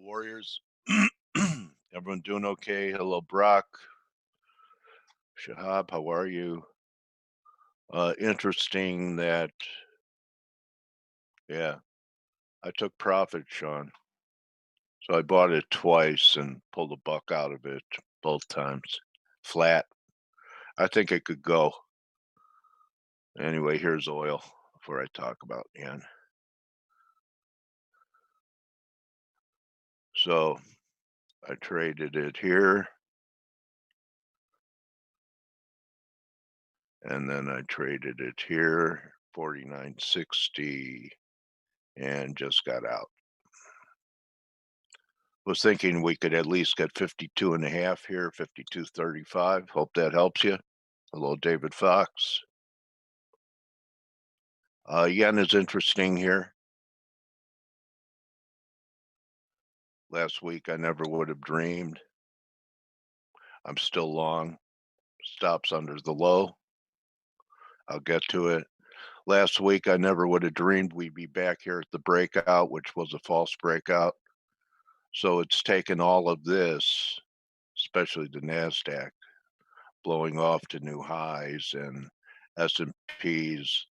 Warriors. Everyone doing okay? Hello, Brock. Shahab, how are you? Interesting that, yeah, I took profit, Sean. So I bought it twice and pulled a buck out of it both times. Flat. I think it could go. Anyway, here's oil before I talk about yen. So I traded it here and then I traded it here, 49.60, and just got out. Was thinking we could at least get 52 and a half here, 52.35. Hope that helps you. Hello, David Fox. Yen is interesting here. Last week, I never would have dreamed. I'm still long. Stops under the low. I'll get to it. Last week, I never would have dreamed we'd be back here at the breakout, which was a false breakout. So it's taken all of this, especially the NASDAQ, blowing off to new highs and S&Ps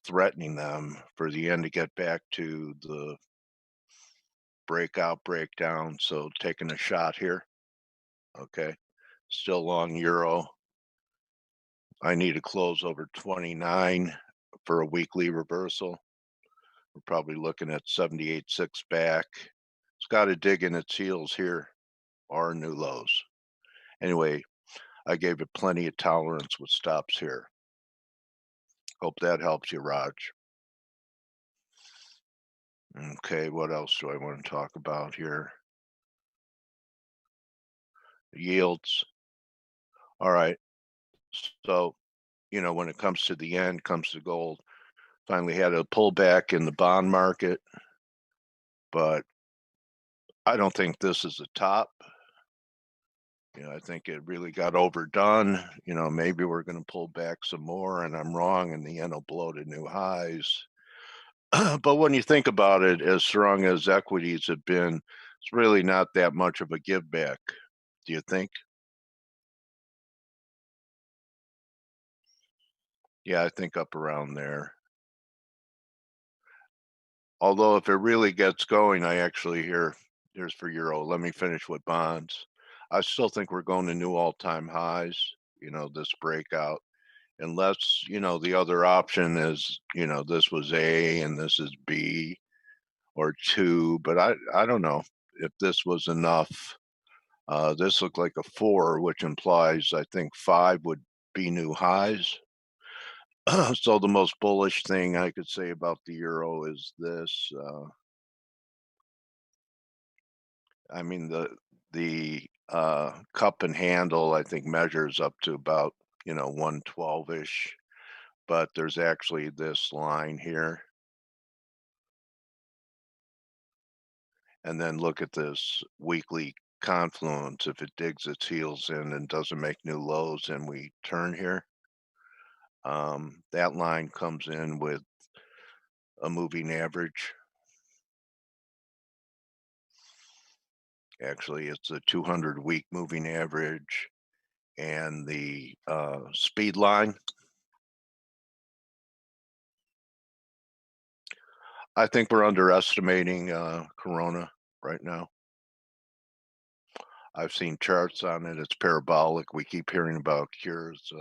threatening them for the yen to get back to the breakout breakdown. So taking a shot here. Okay. Still long euro. I need to close over 29 for a weekly reversal. We're probably looking at 78.6 back. It's got to dig in its heels here or new lows. Anyway, I gave it plenty of tolerance with stops here. Hope that helps you, Raj. Okay, what else do I want to talk about here? Yields. All right. So, when it comes to the end, comes to gold, finally had a pullback in the bond market, but I don't think this is the top. I think it really got overdone. Maybe we're going to pull back some more, and I'm wrong, and the yen will blow to new highs. But when you think about it, as strong as equities have been, it's really not that much of a give back. Do you think? Yeah, I think up around there. Although if it really gets going, I actually here's for euro. Let me finish with bonds. I still think we're going to new all-time highs, this breakout. Unless, the other option is, this was A and this is B or 2, but I don't know if this was enough. This looked like a 4, which implies I think 5 would be new highs. So the most bullish thing I could say about the euro is this. I mean, the cup and handle, I think, measures up to about, 112-ish, but there's actually this line here. And then look at this weekly confluence. If it digs its heels in and doesn't make new lows and we turn here, that line comes in with a moving average. Actually, it's a 200-week moving average and the speed line. I think we're underestimating Corona right now. I've seen charts on it. It's parabolic. We keep hearing about cures.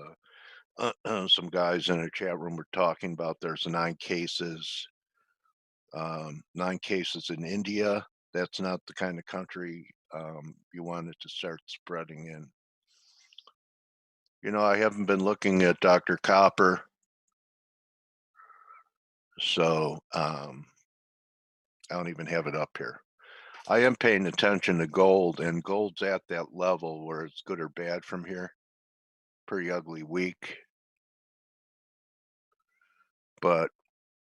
Some guys in a chat room were talking about there's 9 cases in India. That's not the kind of country you want it to start spreading in. I haven't been looking at Dr. Copper, so I don't even have it up here. I am paying attention to gold, and gold's at that level where it's good or bad from here. Pretty ugly week. But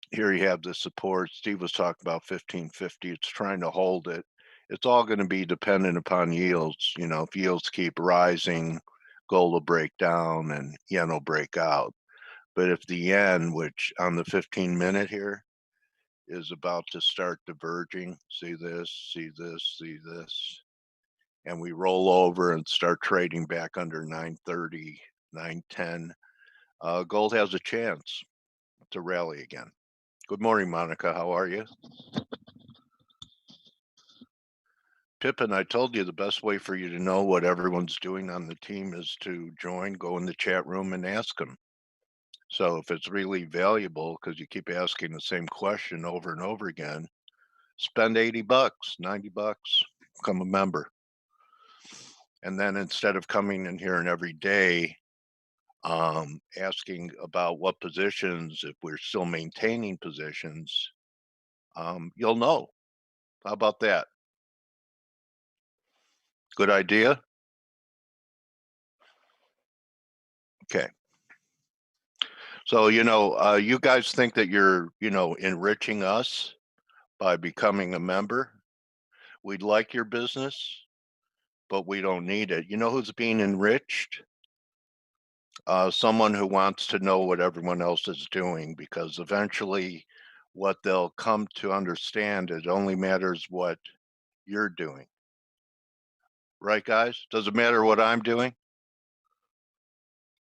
here you have the support. Steve was talking about 1550. It's trying to hold it. It's all going to be dependent upon yields. If yields keep rising, gold will break down and yen will break out. But if the yen, which on the 15-minute here, is about to start diverging. See this, see this, see this. And we roll over and start trading back under 930, 910. Gold has a chance to rally again. Good morning, Monica. How are you? Pippin, I told you the best way for you to know what everyone's doing on the team is to join, go in the chat room and ask them. So if it's really valuable, because you keep asking the same question over and over again, spend 80 bucks, 90 bucks, become a member. And then instead of coming in here and every day asking about what positions, if we're still maintaining positions, you'll know. How about that? Good idea? Okay. So, you guys think that you're, enriching us by becoming a member. We'd like your business, but we don't need it. You know who's being enriched? Someone who wants to know what everyone else is doing, because eventually what they'll come to understand, it only matters what you're doing. Right, guys? Does it matter what I'm doing?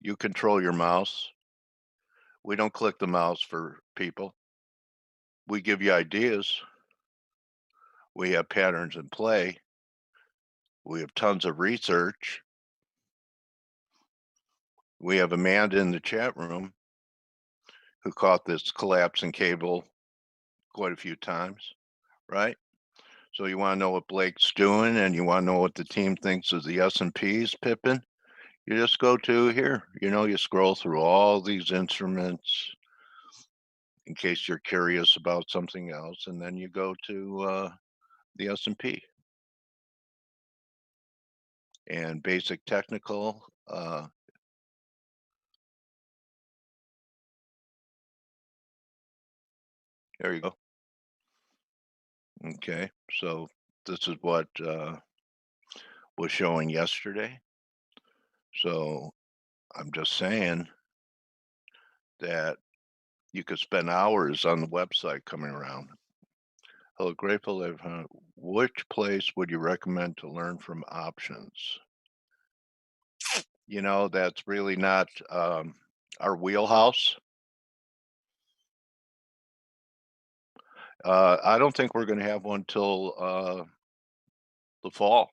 You control your mouse. We don't click the mouse for people. We give you ideas. We have patterns in play. We have tons of research. We have Amanda in the chat room who caught this collapsing cable quite a few times, right? So you want to know what Blake's doing and you want to know what the team thinks of the S&Ps, Pippin? You just go to here, you scroll through all these instruments in case you're curious about something else, and then you go to the S&P. And basic technical, there you go. Okay, so this is what was showing yesterday. So I'm just saying that you could spend hours on the website coming around. Hello, grateful. Which place would you recommend to learn from options? That's really not our wheelhouse. I don't think we're going to have one till the fall.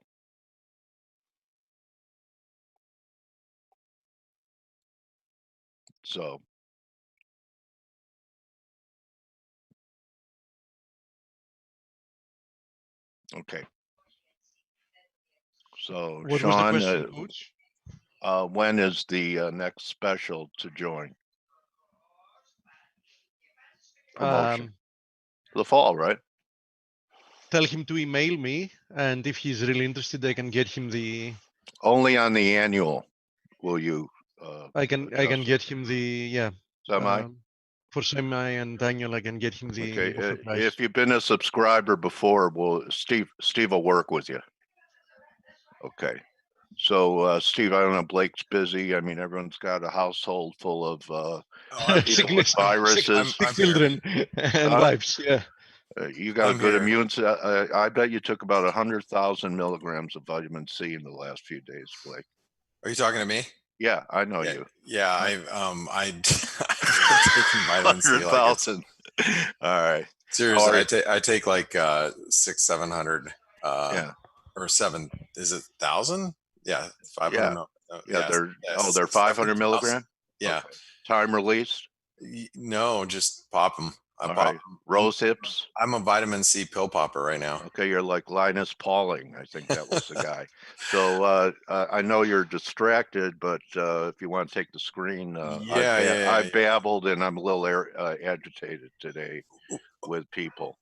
So okay. So What Sean, was the question, Coach? when is the next special to join? Promotion. The fall, right? Tell him to email me, and if he's really interested, I can get him the. Only on the annual will you. I can get him the Semi. For semi and annual, I can get him the Okay. offer price. If you've been a subscriber before, Steve will work with you. Okay. So Steve, I don't know. Blake's busy. I mean, everyone's got a household full of viruses, sick children, and wives. Yeah. You got a good immune. I bet you took about 100,000 milligrams of vitamin C in the last few days, Blake. Are you talking to me? Yeah, I know you. Yeah, I've taken vitamin C. 100,000. All right. Seriously, I take like 700. Yeah. Or 7. Is it 1,000? Yeah, 500. Yeah. They're 500 milligram. Yeah. Okay. Time released. No, just pop them. I All pop right. Rose hips. I'm a vitamin C pill popper right now. Okay, you're like Linus Pauling. I think that was the guy. So I know you're distracted, but if you want to take the screen, I babbled and I'm a little agitated today with people.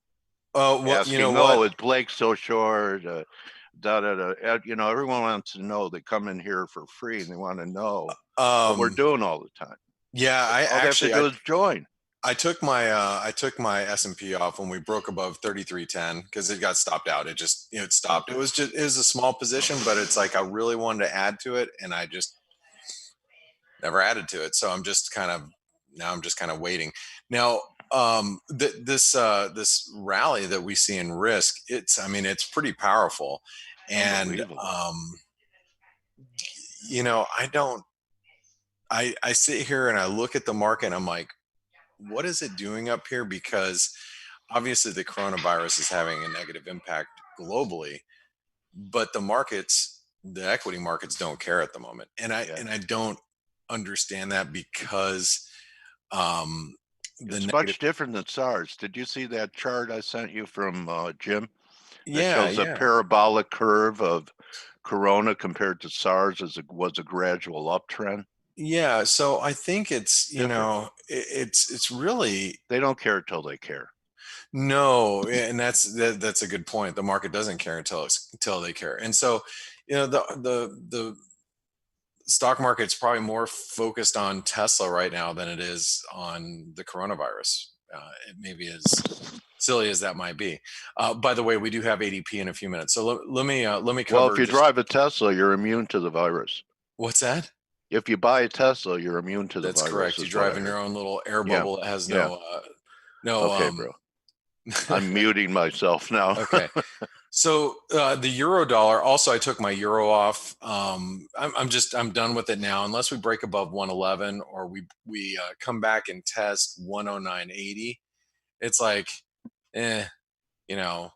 Asking, what? Is Blake so short? Everyone wants to know. They come in here for free and they want to know what we're doing all the time. Yeah, all they have to do is join. I took my S&P off when we broke above 3310 because it got stopped out. It just it stopped. It was a small position, but it's like I really wanted to add to it, and I just never added to it. So I'm just kind of waiting. Now This rally that we see in risk, I mean, it's pretty powerful. And, Unbelievable. I sit here and I look at the market and I'm like, what is it doing up here? Because obviously the coronavirus is having a negative impact globally, but the equity markets don't care at the moment. And Yeah. I don't understand that because um the It's negative. much different than SARS. Did you see that chart I sent you from Jim? That Yeah, shows a yeah. parabolic curve of Corona compared to SARS was a gradual uptrend. Yeah, so I think it's, Different. it's really They don't care till they care. no, and that's a good point. The market doesn't care until they care. And so, the stock market's probably more focused on Tesla right now than it is on the coronavirus. It maybe as silly as that might be. By the way, we do have ADP in a few minutes, so let me Well, cover if you just drive a Tesla, you're immune to the virus. what's that? If you buy a Tesla, you're immune to the That's virus, correct. You is what I drive in heard. your own little air Yeah. bubble that has Yeah. no Okay, bro. I'm muting myself now. Okay. So the euro dollar. Also, I took my euro off. I'm done with it now. Unless we break above 111 or we come back and test 109.80, it's like, eh, you know,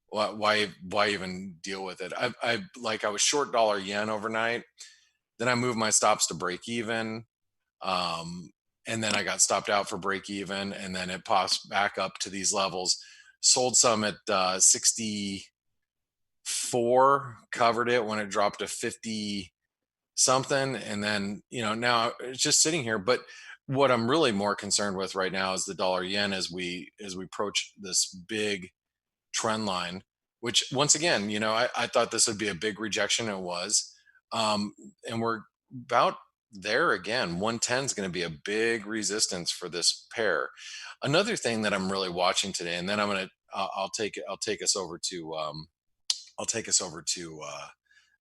why even deal with it? I was short dollar yen overnight. Then I moved my stops to break even. And then I got stopped out for break even, and then it pops back up to these levels. Sold some at 64, covered it when it dropped to 50 something, and then now it's just sitting here. But what I'm really more concerned with right now is the dollar yen as we approach this big trend line, which once again, I thought this would be a big rejection. It was, and we're about there again. 110 is going to be a big resistance for this pair. Another thing that I'm really watching today, and then I'll take us over to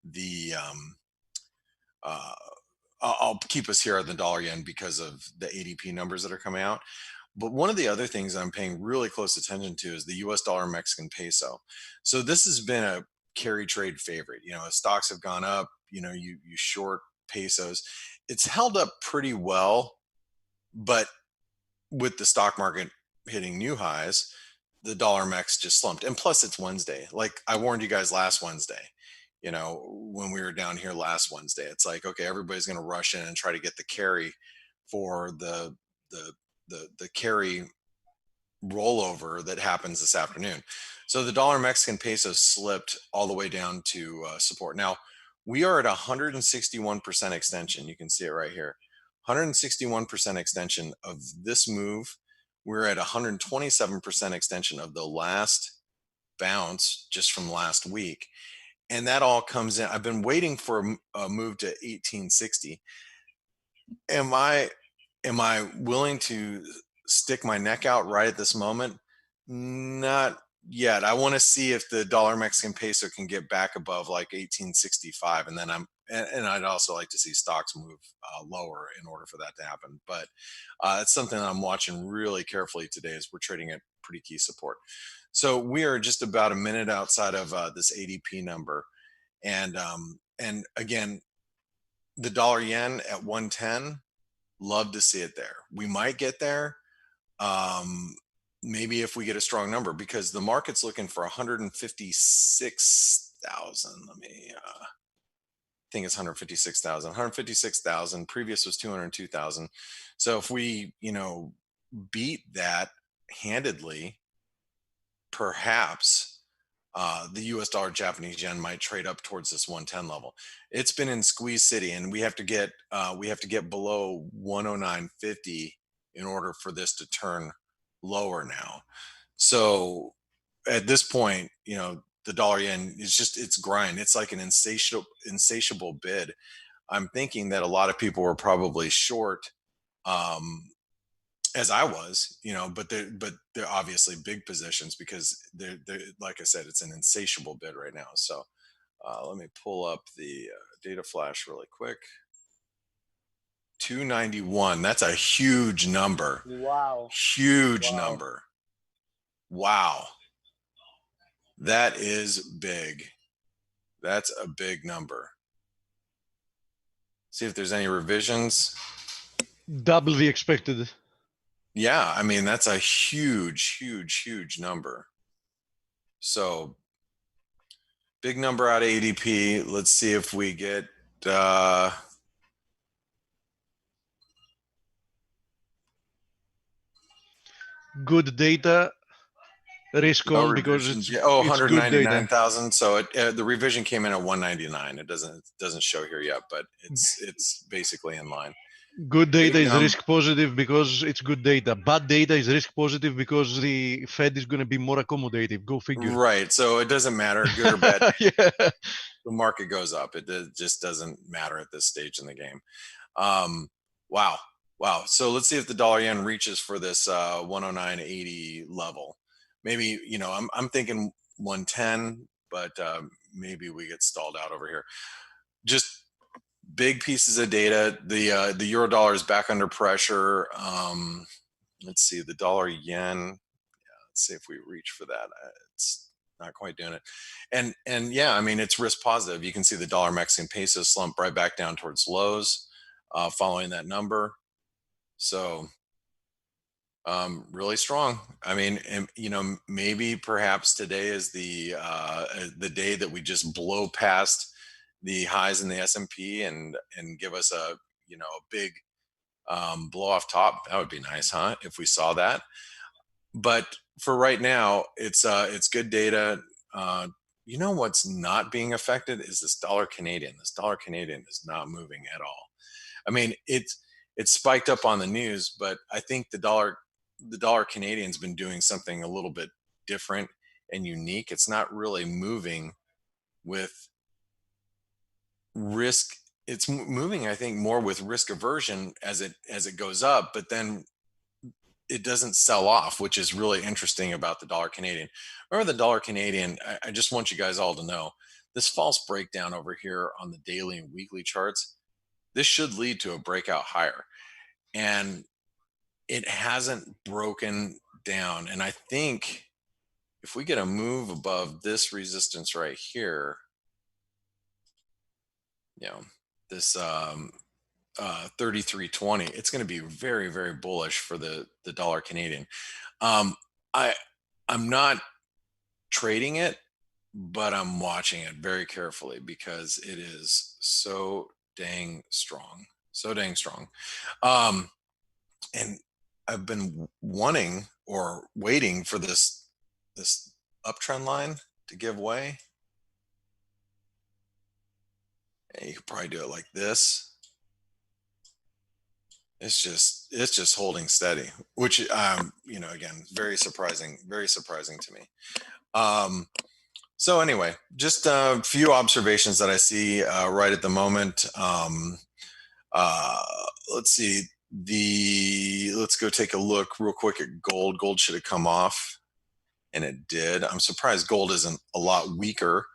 the uh, I'll keep us here at the dollar yen because of the ADP numbers that are coming out. But one of the other things that I'm paying really close attention to is the US dollar Mexican peso. So this has been a carry trade favorite. As stocks have gone up, you short pesos. It's held up pretty well, but with the stock market hitting new highs, the dollar mex just slumped. And plus it's Wednesday. Like I warned you guys last Wednesday, when we were down here last Wednesday. It's like, okay, everybody's going to rush in and try to get the carry for the carry rollover that happens this afternoon. So the dollar Mexican peso slipped all the way down to support. Now we are at 161% extension. You can see it right here. 161% extension of this move. We're at 127% extension of the last bounce just from last week. And that all comes in. I've been waiting for a move to 1860. Am I willing to stick my neck out right at this moment? Not yet. I want to see if the dollar Mexican peso can get back above like 1865, and then and I'd also like to see stocks move lower in order for that to happen. But it's something that I'm watching really carefully today as we're trading at pretty key support. So we are just about a minute outside of this ADP number, and again, the dollar yen at 110. Love to see it there. We might get there. Maybe if we get a strong number, because the market's looking for 156,000. Let me think it's 156,000. 156,000. Previous was 202,000. So if we, beat that handedly, perhaps the US dollar Japanese yen might trade up towards this 110 level. It's been in squeeze city, and we have to get below 109.50 in order for this to turn lower now. So at this point, the dollar yen is it's grind. It's like an insatiable bid. I'm thinking that a lot of people were probably short, as I was, but they're obviously big positions because they're like I said, it's an insatiable bid right now. So let me pull up the data flash really quick. 291. That's a huge number. Wow. Huge Wow. number. Wow. That is big. That's a big number. See if there's any revisions. Double the expected. Yeah, I mean, that's a huge, huge, huge number. So big number out of ADP. Let's see if we get Good data. Risk no on because revisions it's yet. Oh, it's good data. 199,000. So it, the revision came in at 199. It doesn't show here yet, but it's basically in line. Good data Big is risk positive because it's good data. Bad data is risk positive because the Fed is going to be more accommodative. Go figure. Right. So it doesn't matter, good or bad. Yeah. The market goes up. It just doesn't matter at this stage in the game. Wow. So let's see if the dollar yen reaches for this 109.80 level. Maybe, you know, I'm thinking 110, but maybe we get stalled out over here. Just big pieces of data. The euro dollar is back under pressure. Let's see, the dollar yen. Yeah, let's see if we reach for that. It's not quite doing it. And yeah, I mean, it's risk positive. You can see the dollar Mexican peso slump right back down towards lows following that number. So really strong. I mean, and, you know, maybe perhaps today is the day that we just blow past the highs in the S&P and give us a, you know, a big blow off top. That would be nice, huh? If we saw that. But for right now, it's good data. You know what's not being affected is this dollar Canadian. This dollar Canadian is not moving at all. I mean, it's spiked up on the news, but I think the dollar Canadian's been doing something a little bit different and unique. It's not really moving with risk. It's moving, I think, more with risk aversion as it goes up, but then it doesn't sell off, which is really interesting about the dollar Canadian. Remember the dollar Canadian, I just want you guys all to know this false breakdown over here on the daily and weekly charts. This should lead to a breakout higher. And it hasn't broken down. And I think if we get a move above this resistance right here, you know, this 33.20, it's going to be very, very bullish for the dollar Canadian. I'm not trading it, but I'm watching it very carefully because it is so dang strong. And I've been wanting or waiting for this uptrend line to give way. And you could probably do it like this. It's just holding steady, which you know, again, very surprising to me. So anyway, just a few observations that I see right at the moment. Let's see. Let's go take a look real quick at gold. Gold should have come off, and it did. I'm surprised gold isn't a lot weaker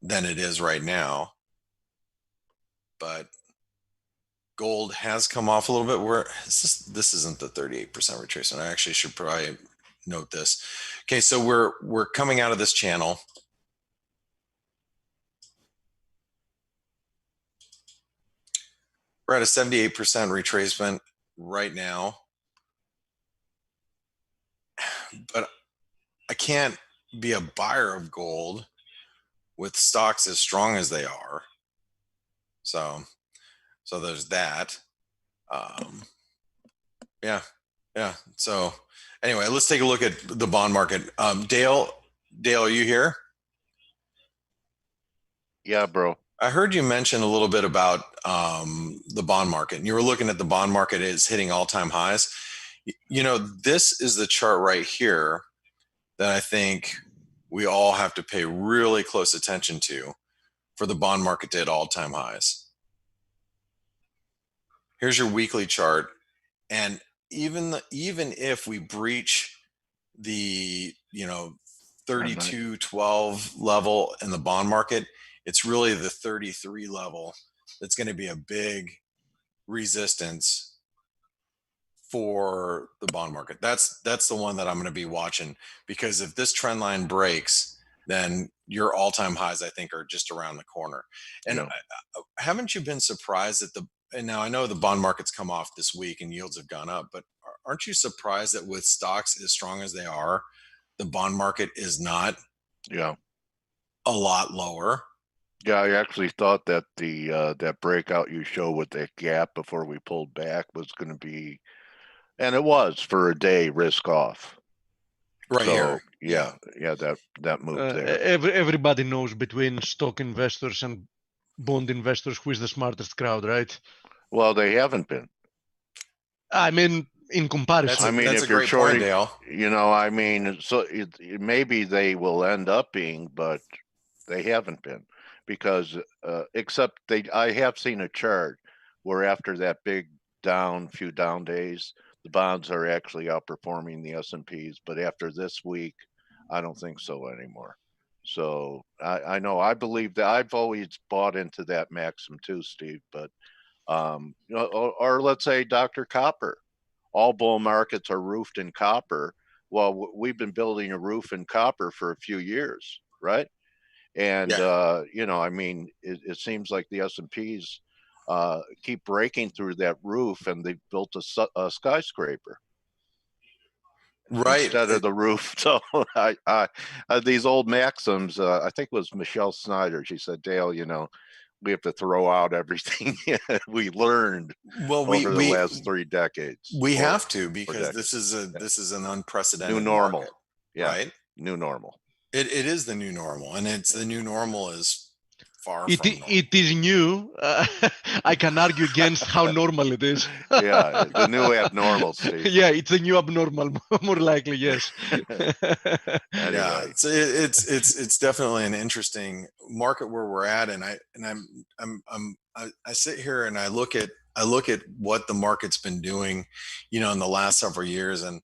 than it is right now, but gold has come off a little bit. Where is this isn't the 38% retracement. I actually should probably note this. Okay, so we're coming out of this channel. We're at a 78% retracement right now, but I can't be a buyer of gold with stocks as strong as they are. So there's that. Yeah. So anyway, let's take a look at the bond market. Dale, are you here? Yeah, bro. I heard you mention a little bit about the bond market, and you were looking at the bond market is hitting all-time highs. You know, this is the chart right here that I think we all have to pay really close attention to for the bond market to hit all-time highs. Here's your weekly chart, and even if we breach the 32.12 level in the bond market, it's really the 33 level that's going to be a big resistance for the bond market. That's the one that I'm going to be watching, because if this trend line breaks, then your all-time highs, I think, are just around the corner. And Yeah. haven't you been surprised that and now I know the bond market's come off this week and yields have gone up, but aren't you surprised that with stocks as strong as they are, the bond market is not Yeah. a lot lower? Yeah, I actually thought that that breakout you showed with that gap before we pulled back was going to be, and it was for a day risk off. Right So here. yeah, that move there. Everybody knows between stock investors and bond investors who is the smartest crowd, right? Well, they haven't been. I mean, in comparison. I mean, That's if a you're great point, shorting, Dale. I mean, so maybe they will end up being, but they haven't been, because except I have seen a chart where after that big few down days, the bonds are actually outperforming the S&Ps, but after this week, I don't think so anymore. So I know, I believe that I've always bought into that maxim too, Steve, but or let's say Dr. Copper. All bull markets are roofed in copper. Well, we've been building a roof in copper for a few years, right? And Yeah. I mean, it seems like the S&Ps keep breaking through that roof, and they've built a skyscraper Right. instead of the roof. So these old maxims. I think it was Michelle Snyder. She said, Dale, we have to throw out everything we learned Well, over the last 3 decades. we have to, because decades. this is an unprecedented New normal. market, Yeah. right? New normal. It is the new normal, and it's the new normal is far It, from normal. it is new. I can argue against how normal it is. Yeah, the new abnormal, Steve. Yeah, it's a new abnormal, more likely, yes. Anyway. Yeah, so it's definitely an interesting market where we're at, and I sit here and I look at what the market's been doing, in the last several years, and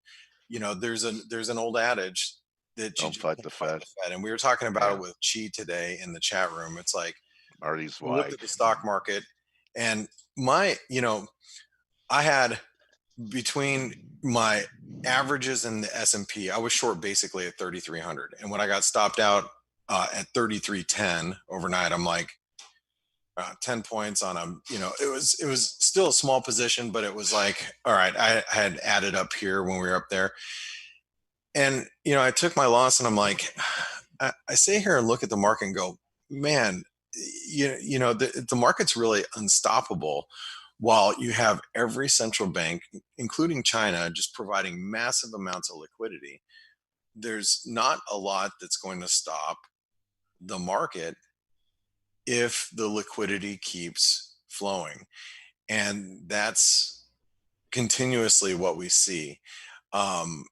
there's an old adage that you Don't just fight can't the fight Fed. and we were talking about Yeah. it with Chi today in the chat room. It's like, Marty's we looked wife. at the stock market, and I had, between my averages and the S&P, I was short basically at 3,300, and when I got stopped out at 3,310 overnight, I'm like, 10 points on a, it was still a small position, but it was like, all right, I had added up here when we were up there, and I took my loss, and I'm like, I sit here and look at the market and go, man, the market's really unstoppable, while you have every central bank, including China, just providing massive amounts of liquidity. There's not a lot that's going to stop the market if the liquidity keeps flowing. And that's continuously what we see. Um,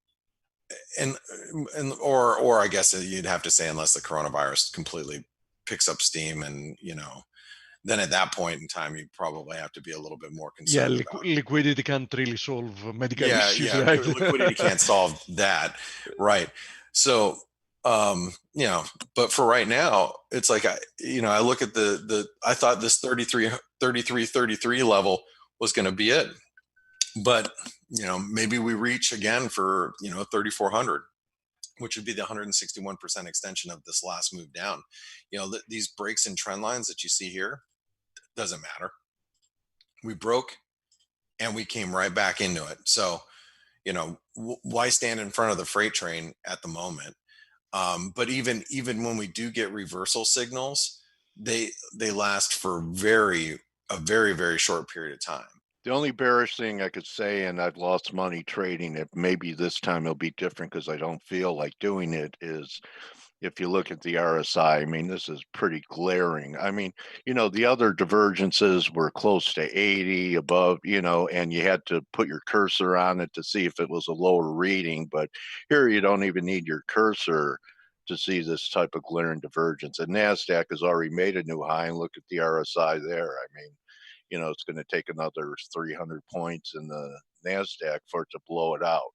or I guess you'd have to say, unless the coronavirus completely picks up steam, and then at that point in time, you probably have to be a little bit more Yeah, concerned about. liquidity can't really solve medical Yeah, issues, yeah. right? Liquidity can't solve that, right? So, but for right now, it's like, I look at I thought this 33 level was going to be it, but maybe we reach again for 3,400, which would be the 161% extension of this last move down. These breaks in trend lines that you see here, doesn't matter. We broke and we came right back into it. So, why stand in front of the freight train at the moment? But even when we do get reversal signals, they last for a very, very short period of time. The only bearish thing I could say, and I've lost money trading it, maybe this time it'll be different because I don't feel like doing it, is if you look at the RSI, I mean, this is pretty glaring. I mean, the other divergences were close to 80 above, and you had to put your cursor on it to see if it was a lower reading. But here you don't even need your cursor to see this type of glaring divergence. And NASDAQ has already made a new high, and look at the RSI there. I mean, it's going to take another 300 points in the NASDAQ for it to blow it out.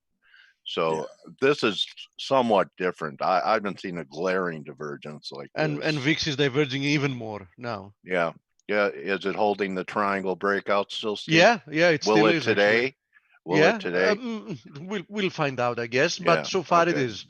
So this is somewhat different. I haven't seen a glaring divergence like and this. VIX is diverging even more now. Yeah. Yeah, is it holding the triangle breakout still, Steve? Yeah, it Will still it is today? actually. Will Yeah, it today? we'll find out, I guess. Yeah, But so far it okay. is.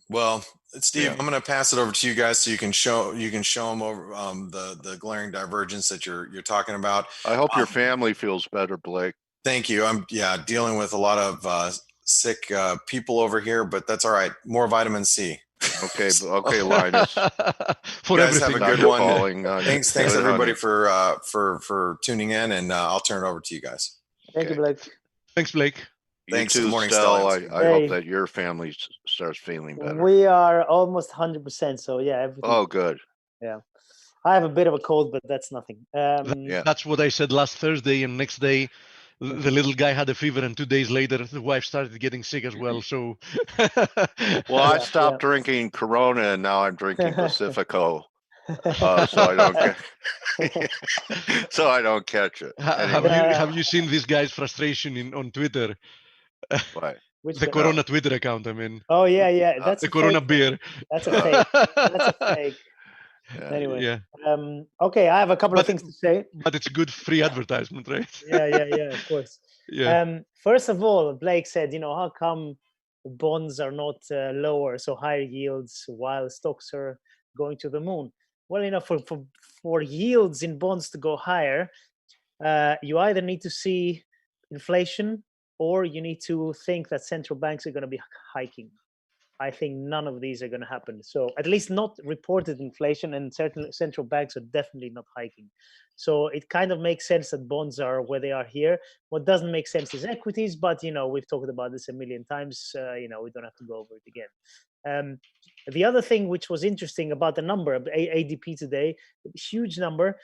Well, Steve, Yeah. I'm going to pass it over to you guys so you can show them over the glaring divergence that you're talking about. I hope your family feels better, Blake. Thank you. I'm dealing with a lot of sick people over here, but that's all right. More vitamin C. Okay, okay, Linus. For Guys, have everything. a good Stop one. calling. Thanks Good everybody hunting. for tuning in, and I'll turn it over to you guys. Thank you, Okay. Blake. Thanks, Blake. You Thanks. too, Good morning, Stell. Stellians. I hope Hey. that your family starts feeling better. We are almost 100%. So yeah, everything. Oh, good. Yeah, I have a bit of a cold, but that's nothing. Yeah. That's what I said last Thursday, and next day the little guy had a fever, and 2 days later the wife started getting sick as well. So Well, I Yeah, stopped drinking Corona, and now I'm drinking Pacifico, so I don't get, so I don't catch it. Anyway, have you seen this guy's frustration on Twitter? why? Which The guy? Corona Twitter account, I mean. Oh yeah, that's The a Corona fake. beer. That's a fake. That's a fake. Yeah. Anyway, Yeah. Okay, I have a couple of things to say. But it's good free advertisement, right? Yeah, of course. Yeah. First of all, Blake said, how come bonds are not lower, so higher yields, while stocks are going to the moon? Well, for yields in bonds to go higher, you either need to see inflation or you need to think that central banks are going to be hiking. I think none of these are going to happen. So at least not reported inflation, and certainly central banks are definitely not hiking. So it kind of makes sense that bonds are where they are here. What doesn't make sense is equities, but we've talked about this a million times. We don't have to go over it again. The other thing which was interesting about the number of ADP today, huge number.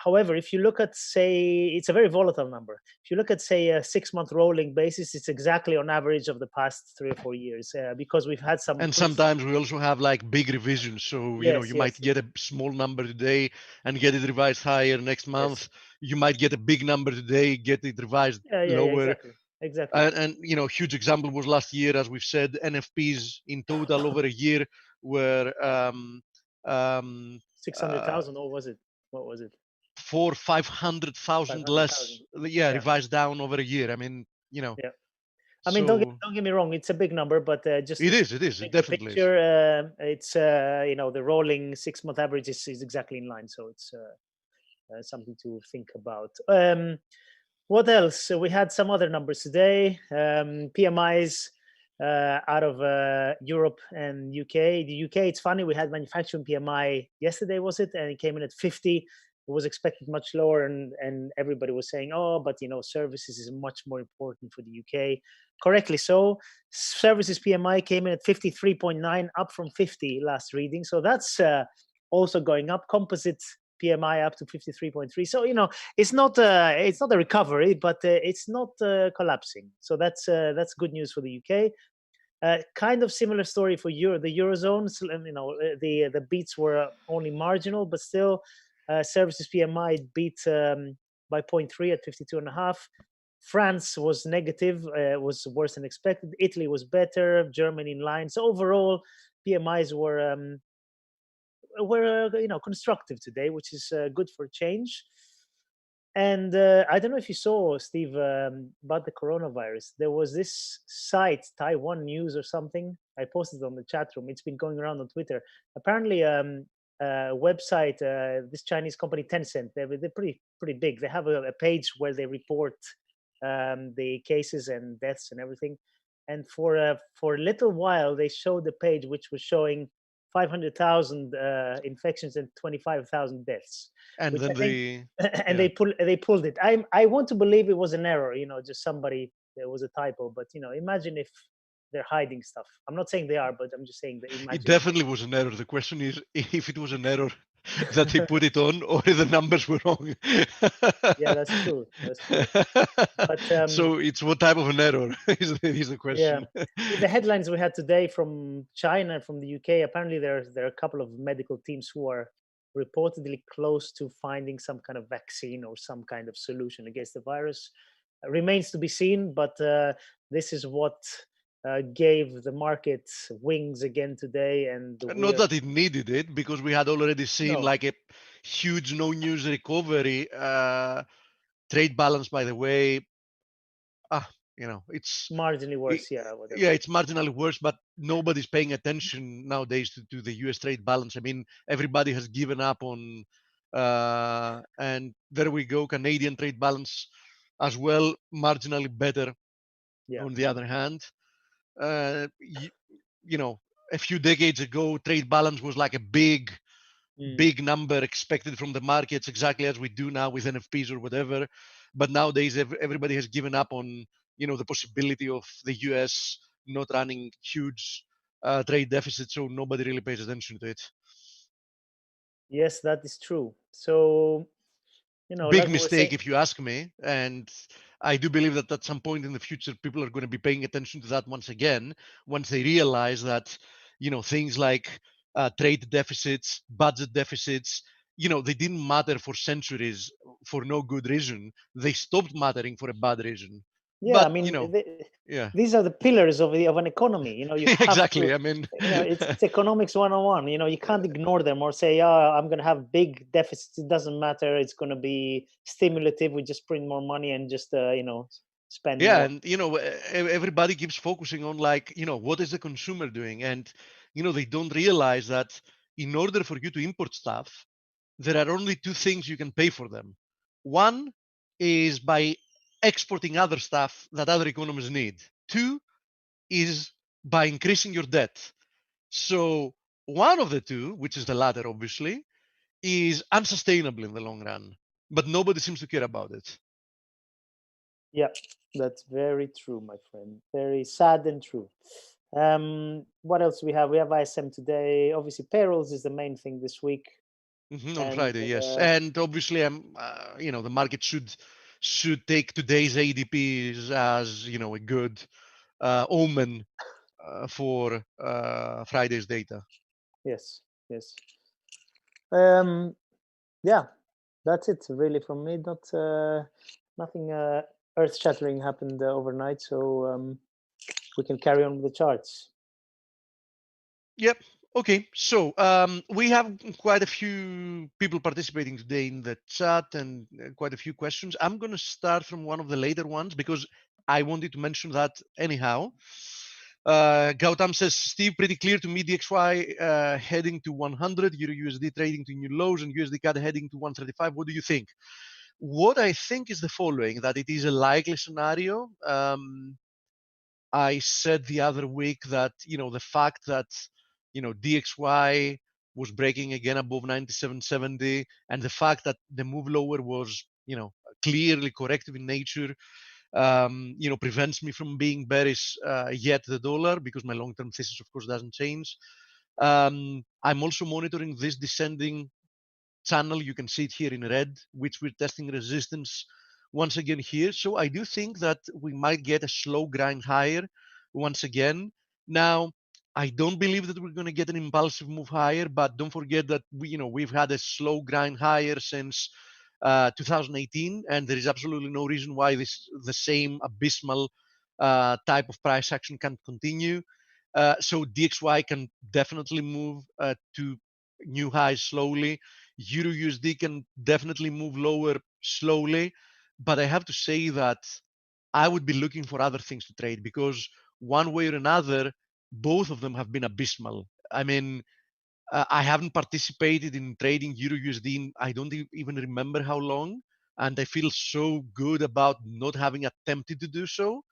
However, if you look at, say, it's a very volatile number. If you look at, say, a 6-month rolling basis, it's exactly on average of the past 3 or 4 years, because we've had some. And sometimes we also have like big revisions. So, you might get a small number today and get it revised higher next month. You might get a big number today, get it revised lower. Exactly. And huge example was last year, as we've said, NFPs in total over a year were 600,000, or was it? What was it? 500,000 less. Yeah, revised down over a year. I mean, Yeah. I mean, don't get me wrong; it's a big number, but just it is. It definitely picture, it's the rolling 6-month average is exactly in line, so it's something to think about. What else? So we had some other numbers today. PMIs out of Europe and UK. The UK, it's funny, we had manufacturing PMI yesterday, was it? And it came in at 50. It was expected much lower, and everybody was saying, oh, but services is much more important for the UK. Correctly so. Services PMI came in at 53.9, up from 50 last reading. So that's also going up. Composite PMI up to 53.3. So it's not a recovery, but it's not collapsing. So that's good news for the UK. Kind of similar story for the Eurozone. So, the beats were only marginal, but still, services PMI beat by 0.3 at 52.5. France was negative, was worse than expected. Italy was better. Germany in line. So overall, PMIs were constructive today, which is good for change. And I don't know if you saw, Steve, about the coronavirus. There was this site, Taiwan News or something. I posted it on the chat room. It's been going around on Twitter. Apparently, website, this Chinese company Tencent, they're pretty big. They have a page where they report the cases and deaths and everything. And for a little while, they showed the page which was showing 500,000 infections and 25,000 deaths. And then they pulled it. I want to believe it was an error, just somebody, there was a typo. But imagine if they're hiding stuff. I'm not saying they are, but I'm just saying that. It definitely was an error. The question is if it was an error that they put it on, or if the numbers were wrong. Yeah, that's true. But so it's what type of an error is the question. Yeah. With the headlines we had today from China and from the UK, apparently there are a couple of medical teams who are reportedly close to finding some kind of vaccine or some kind of solution against the virus. Remains to be seen, but this is what gave the market wings again today, and Not that it needed it, because we had already seen like a huge no news recovery. Trade balance, by the way, it's marginally worse. It's marginally worse, but nobody's paying attention nowadays to the US trade balance. I mean, everybody has given up on, and there we go, Canadian trade balance as well, marginally better. On the other hand, a few decades ago, trade balance was like a big number expected from the markets, exactly as we do now with NFPs or whatever. But nowadays, everybody has given up on, the possibility of the US not running huge trade deficits, so nobody really pays attention to it. Yes, that is true. So, big like mistake if you ask me, and I do believe that at some point in the future, people are going to be paying attention to that once again, once they realize that, things like trade deficits, budget deficits, they didn't matter for centuries for no good reason. They stopped mattering for a bad reason. Yeah, but, I mean, these are the pillars of an economy. You have exactly. To, I mean, it's economics 101. You can't ignore them or say, I'm going to have big deficits. It doesn't matter. It's going to be stimulative. We just print more money and just, spend more. And, everybody keeps focusing on like, what is the consumer doing? And, they don't realize that in order for you to import stuff, there are only two things you can pay for them. One is by exporting other stuff that other economies need. Two is by increasing your debt. So one of the two, which is the latter, obviously, is unsustainable in the long run, but nobody seems to care about it. Yeah, that's very true, my friend. Very sad and true. What else we have? We have ISM today. Obviously, payrolls is the main thing this week. On Friday, yes. And obviously, the market should take today's ADPs as, a good omen for Friday's data. Yes. Yeah, that's it really from me. Nothing earth-shattering happened overnight, so we can carry on with the charts. Yep. Okay, so we have quite a few people participating today in the chat and quite a few questions. I'm going to start from one of the later ones because I wanted to mention that anyhow. Gautam says, Steve, pretty clear to me DXY heading to 100, Euro USD trading to new lows, and USD CAD heading to 135. What do you think? What I think is the following, that it is a likely scenario. I said the other week that, the fact that, DXY was breaking again above 97.70, and the fact that the move lower was, clearly corrective in nature, prevents me from being bearish yet the dollar, because my long-term thesis, of course, doesn't change. I'm also monitoring this descending channel. You can see it here in red, which we're testing resistance once again here. So I do think that we might get a slow grind higher once again. Now, I don't believe that we're going to get an impulsive move higher, but don't forget that we've had a slow grind higher since 2018, and there is absolutely no reason why the same abysmal type of price action can't continue. So DXY can definitely move to new highs slowly. Euro USD can definitely move lower slowly, but I have to say that I would be looking for other things to trade, because one way or another, both of them have been abysmal. I mean, I haven't participated in trading Euro USD in, I don't even remember how long, and I feel so good about not having attempted to do so.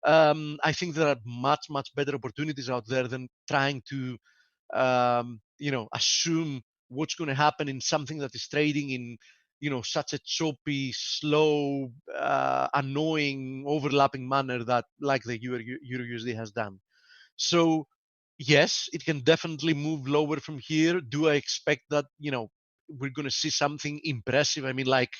I think there are much better opportunities out there than trying to assume what's going to happen in something that is trading in such a choppy, slow, annoying, overlapping manner that like the Euro USD has done. So yes, it can definitely move lower from here. Do I expect that we're going to see something impressive? I mean, like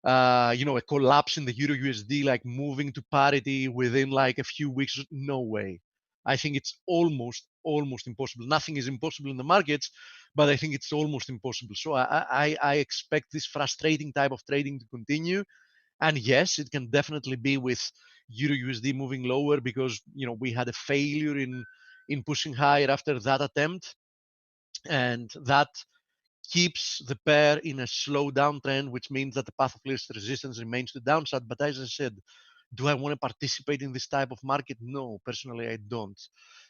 a collapse in the Euro USD, like moving to parity within like a few weeks? No way. I think it's almost impossible. Nothing is impossible in the markets, but I think it's almost impossible. So I expect this frustrating type of trading to continue. And yes, it can definitely be with Euro USD moving lower because we had a failure in pushing higher after that attempt, and that keeps the pair in a slow downtrend, which means that the path of least resistance remains to the downside. But as I said, do I want to participate in this type of market? No, personally, I don't.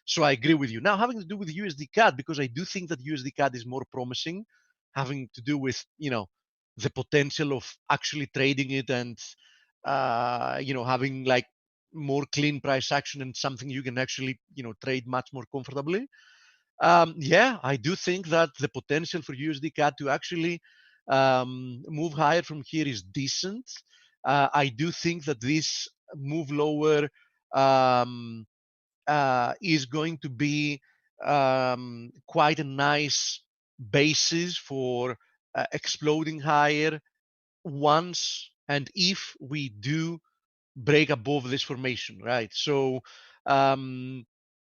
So I agree with you. Now, having to do with USD CAD, because I do think that USD CAD is more promising, having to do with, the potential of actually trading it and, having like more clean price action and something you can actually, trade much more comfortably. Yeah, I do think that the potential for USD CAD to actually move higher from here is decent. I do think that this move lower is going to be quite a nice basis for exploding higher once and if we do break above this formation, right? So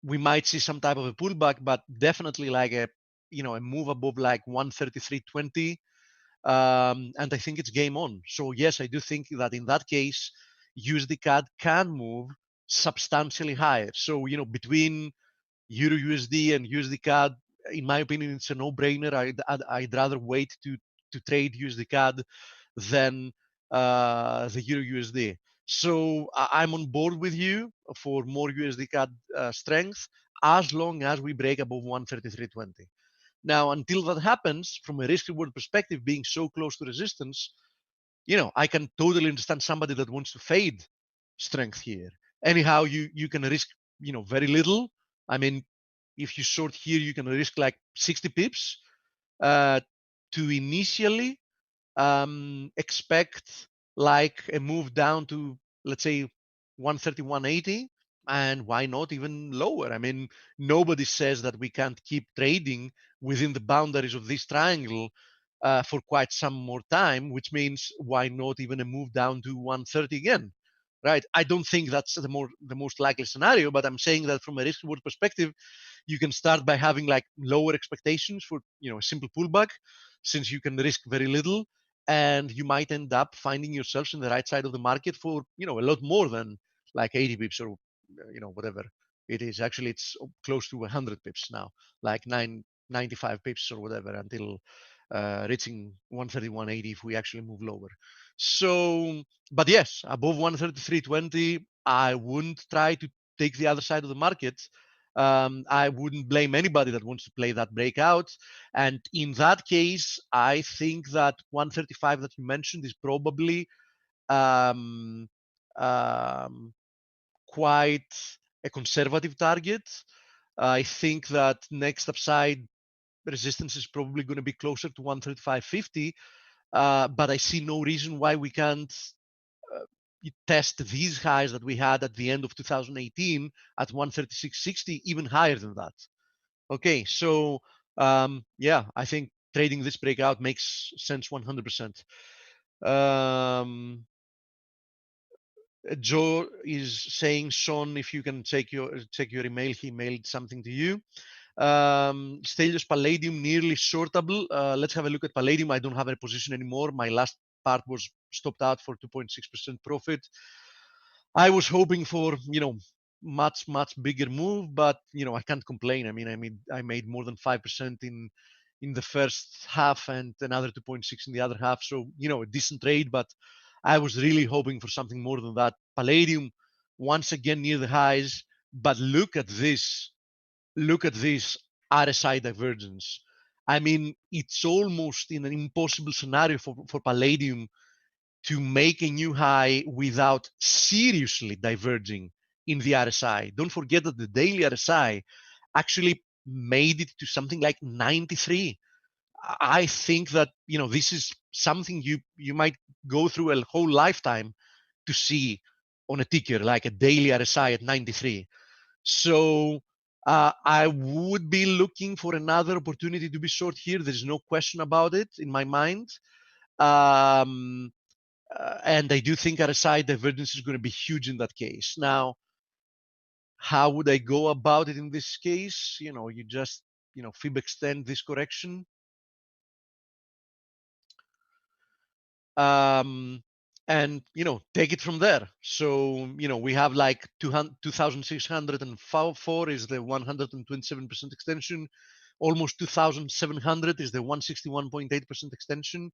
we might see some type of a pullback, but definitely like a move above like 133.20, and I think it's game on. So yes, I do think that in that case, USD CAD can move substantially higher. So between Euro USD and USD CAD, in my opinion, it's a no-brainer. I'd rather wait to trade USD CAD than the Euro USD. So I'm on board with you for more USD CAD strength as long as we break above 133.20. Now, until that happens, from a risk reward perspective, being so close to resistance, I can totally understand somebody that wants to fade strength here. Anyhow, you can risk, very little. I mean, if you short here, you can risk like 60 pips to initially expect like a move down to, let's say, 130, 180, and why not even lower? I mean, nobody says that we can't keep trading within the boundaries of this triangle for quite some more time, which means why not even a move down to 130 again, right? I don't think that's the most likely scenario, but I'm saying that from a risk reward perspective, you can start by having like lower expectations for a simple pullback, since you can risk very little, and you might end up finding yourselves in the right side of the market for a lot more than like 80 pips or whatever it is. Actually, it's close to 100 pips now, like 95 pips or whatever, until reaching 130, 180 if we actually move lower. So, but yes, above 133.20, I wouldn't try to take the other side of the market. I wouldn't blame anybody that wants to play that breakout. And in that case, I think that 135 that you mentioned is probably um, um, quite a conservative target. I think that next upside resistance is probably going to be closer to 135.50, but I see no reason why we can't test these highs that we had at the end of 2018 at 136.60, even higher than that. Okay, so yeah, I think trading this breakout makes sense 100%. Joe is saying, Sean, if you can check your email, he mailed something to you. Stelios, Palladium nearly shortable. Let's have a look at Palladium. I don't have a position anymore. My last part was stopped out for 2.6% profit. I was hoping for much bigger move, but I can't complain. I mean, I made more than 5% in the first half and another 2.6 in the other half. So a decent trade, but I was really hoping for something more than that. Palladium once again near the highs, but look at this RSI divergence. I mean, it's almost in an impossible scenario for Palladium to make a new high without seriously diverging in the RSI. Don't forget that the daily RSI actually made it to something like 93. I think that this is something you might go through a whole lifetime to see on a ticker, like a daily RSI at 93. So I would be looking for another opportunity to be short here. There's no question about it in my mind. And I do think RSI divergence is going to be huge in that case. Now, how would I go about it in this case? You just, fib extend this correction. and take it from there. So we have like 2,604 is the 127% extension, almost 2,700 is the 161.8% extension.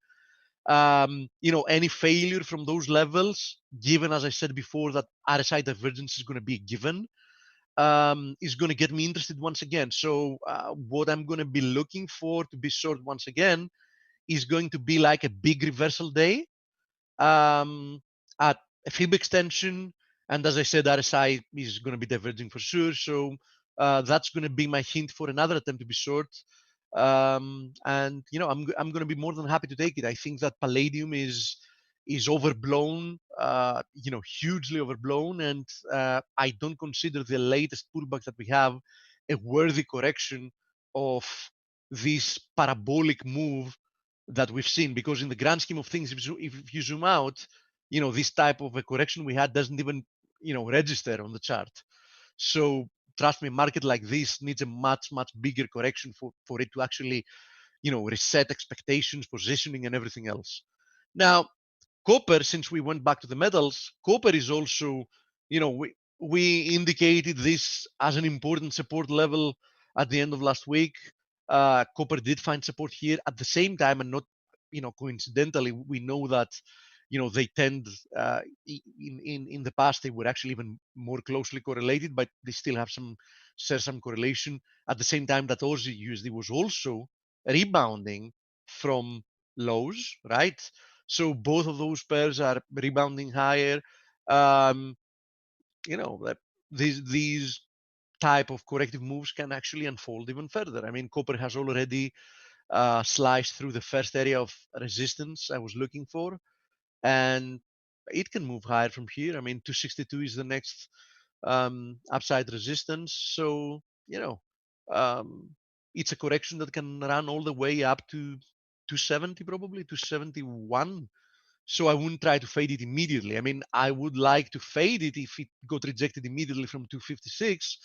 Any failure from those levels, given, as I said before, that RSI divergence is going to be a given, is going to get me interested once again. So what I'm going to be looking for to be short once again is going to be like a big reversal day at a fib extension. And as I said, RSI is going to be diverging for sure. So that's going to be my hint for another attempt to be short. And I'm going to be more than happy to take it. I think that palladium is overblown, hugely overblown, and I don't consider the latest pullback that we have a worthy correction of this parabolic move that we've seen, because in the grand scheme of things, if you zoom out, this type of a correction we had doesn't even register on the chart. So trust me, a market like this needs a much bigger correction for it to actually reset expectations, positioning, and everything else. Now copper, since we went back to the metals, copper is also, we indicated this as an important support level at the end of last week. Copper did find support here at the same time, and not, coincidentally, we know that, they tend, in the past, they were actually even more closely correlated, but they still have share some correlation. At the same time that Aussie USD was also rebounding from lows, right? So both of those pairs are rebounding higher. These type of corrective moves can actually unfold even further. I mean, copper has already sliced through the first area of resistance I was looking for, and it can move higher from here. I mean, 262 is the next upside resistance. So, um, it's a correction that can run all the way up to 270, probably 271. So I wouldn't try to fade it immediately. I mean, I would like to fade it if it got rejected immediately from 256,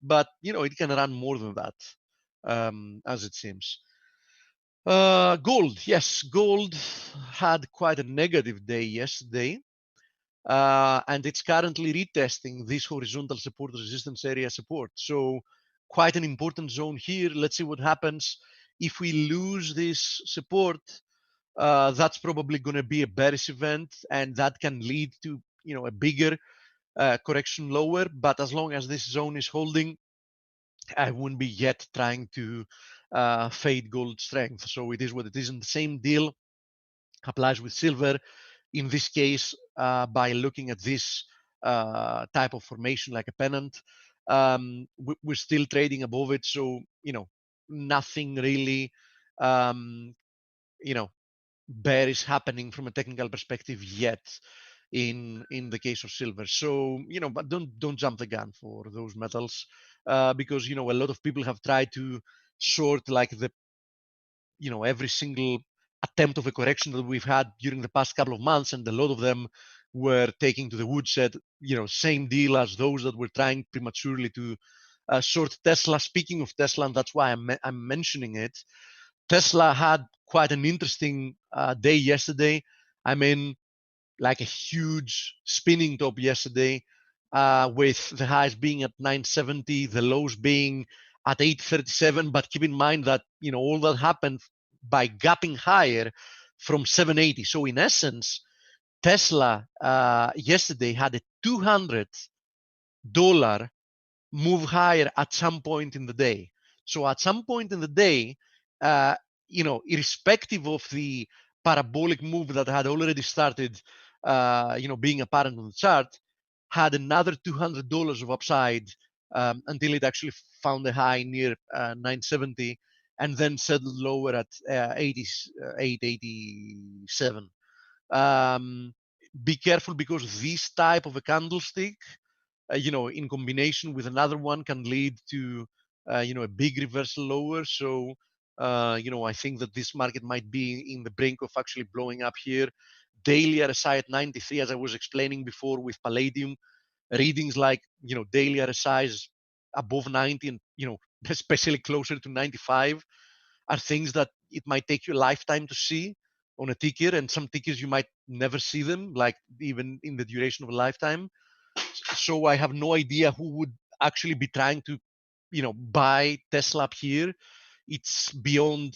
but it can run more than that, as it seems. Gold, yes, gold had quite a negative day yesterday, and it's currently retesting this horizontal support resistance area support. So quite an important zone here. Let's see what happens if we lose this support. That's probably going to be a bearish event, and that can lead to a bigger correction lower. But as long as this zone is holding, I wouldn't be yet trying to fade gold strength. So it is what it is. And the same deal applies with silver. In this case, by looking at this type of formation like a pennant, we're still trading above it. So nothing really bearish happening from a technical perspective yet in the case of silver. So but don't jump the gun for those metals, because a lot of people have tried to short like the every single attempt of a correction that we've had during the past couple of months, and a lot of them were taking to the woodshed, same deal as those that were trying prematurely to short Tesla. Speaking of Tesla, and that's why I'm mentioning it, Tesla had quite an interesting day yesterday. I mean, like a huge spinning top yesterday, with the highs being at 970, the lows being at 837. But keep in mind that all that happened by gapping higher from 780. So in essence, Tesla yesterday had a $200 move higher at some point in the day. So at some point in the day, irrespective of the parabolic move that had already started, being apparent on the chart, had another $200 of upside until it actually found a high near 970, and then settled lower at 887. Be careful, because this type of a candlestick, in combination with another one, can lead to a big reversal lower. So I think that this market might be in the brink of actually blowing up here. Daily RSI at 93, as I was explaining before with palladium, readings like daily RSIs above 90, and especially closer to 95, are things that it might take you a lifetime to see on a ticker, and some tickers you might never see them, like even in the duration of a lifetime. So I have no idea who would actually be trying to, buy Tesla up here. It's beyond,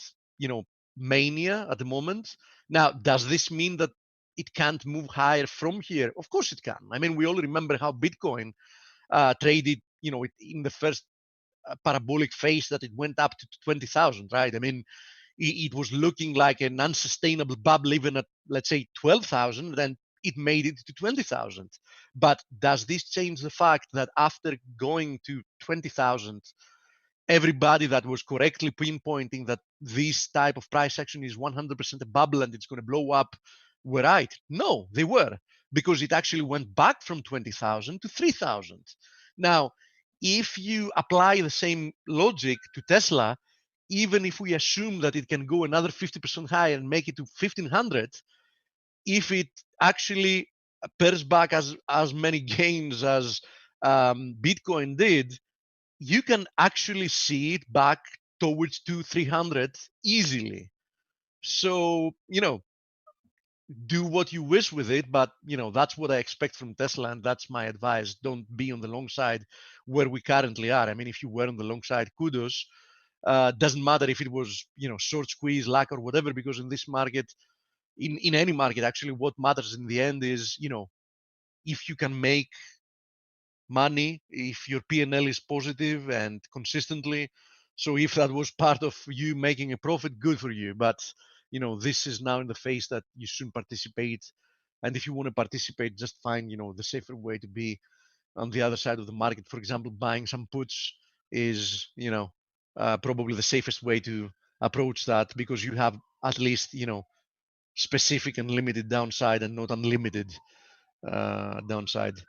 mania at the moment. Now, does this mean that it can't move higher from here? Of course it can. I mean, we all remember how Bitcoin traded, in the first parabolic phase that it went up to 20,000, right? I mean, it was looking like an unsustainable bubble even at, let's say, 12,000, then it made it to 20,000. But does this change the fact that after going to 20,000, everybody that was correctly pinpointing that this type of price action is 100% a bubble and it's going to blow up were right? No, they were, because it actually went back from 20,000 to 3,000. Now, if you apply the same logic to Tesla, even if we assume that it can go another 50% higher and make it to 1,500, if it actually pairs back as many gains as Bitcoin did, you can actually see it back towards 200-300 easily. So, do what you wish with it, but that's what I expect from Tesla, and that's my advice. Don't be on the long side where we currently are. I mean, if you were on the long side, kudos. Doesn't matter if it was short squeeze, luck, or whatever, because in this market, in any market actually, what matters in the end is if you can make money, if your P&L is positive and consistently. So if that was part of you making a profit, good for you. But this is now in the phase that you shouldn't participate. And if you want to participate, just find the safer way to be on the other side of the market. For example, buying some puts is probably the safest way to approach that, because you have at least specific and limited downside and not unlimited downside.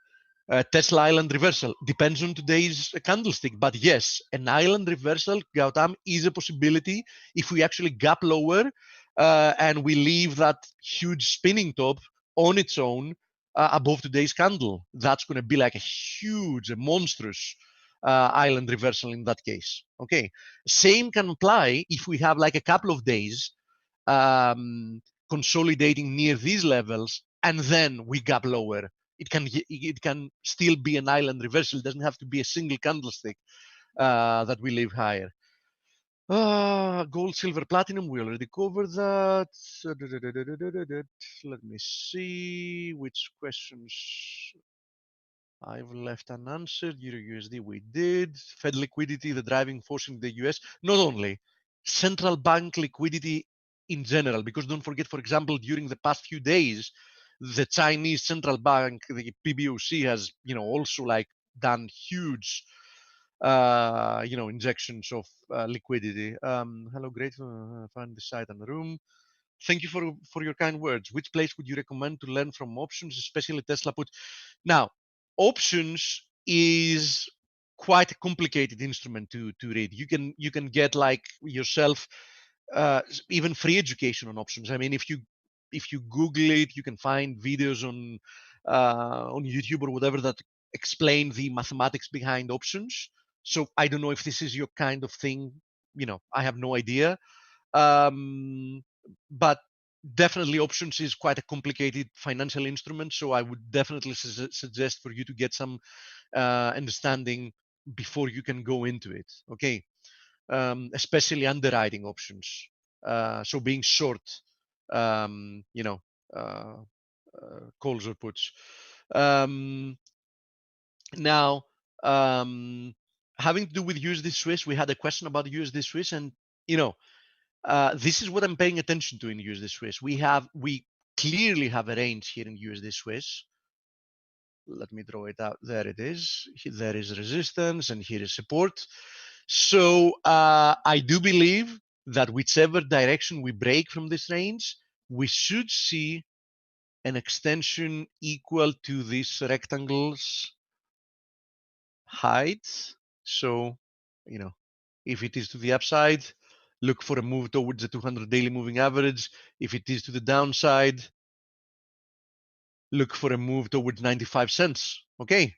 Tesla island reversal depends on today's candlestick, but yes, an island reversal, Gautam, is a possibility if we actually gap lower and we leave that huge spinning top on its own above today's candle. That's going to be like a huge, a monstrous island reversal in that case. Okay, same can apply if we have like a couple of days consolidating near these levels and then we gap lower. It can still be an island reversal. It doesn't have to be a single candlestick that we leave higher. Gold, silver, platinum, we already covered that. Let me see which questions I've left unanswered. Euro USD we did. Fed liquidity, the driving force in the US. Not only central bank liquidity in general, because don't forget, for example, during the past few days, the Chinese central bank, the PBOC, has also like done huge injections of liquidity. Hello, great to find the site and the room. Thank you for your kind words. Which place would you recommend to learn from options, especially Tesla put? Now, options is quite a complicated instrument to read. You can get like yourself even free education on options. I mean, if you Google it, you can find videos on YouTube or whatever that explain the mathematics behind options. So I don't know if this is your kind of thing. I have no idea. But definitely options is quite a complicated financial instrument. So I would definitely suggest for you to get some understanding before you can go into it. Okay. Especially underwriting options. So being short, calls or puts. Now, having to do with USD Swiss, we had a question about USD Swiss, and this is what I'm paying attention to in USD Swiss. We clearly have a range here in USD Swiss. Let me draw it out. There it is. There is resistance, and here is support. So I do believe that whichever direction we break from this range, we should see an extension equal to this rectangle's height. So, if it is to the upside, look for a move towards the 200 daily moving average. If it is to the downside, look for a move towards 95 cents. Okay.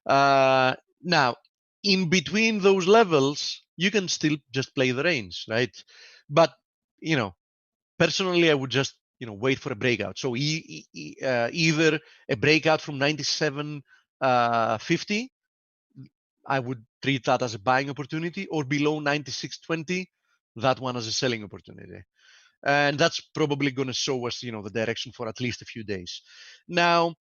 Now, in between those levels, you can still just play the range, right? But, personally, I would just wait for a breakout. So either a breakout from 97.50, I would treat that as a buying opportunity, or below 96.20, that one as a selling opportunity. And that's probably going to show us, the direction for at least a few days. Now,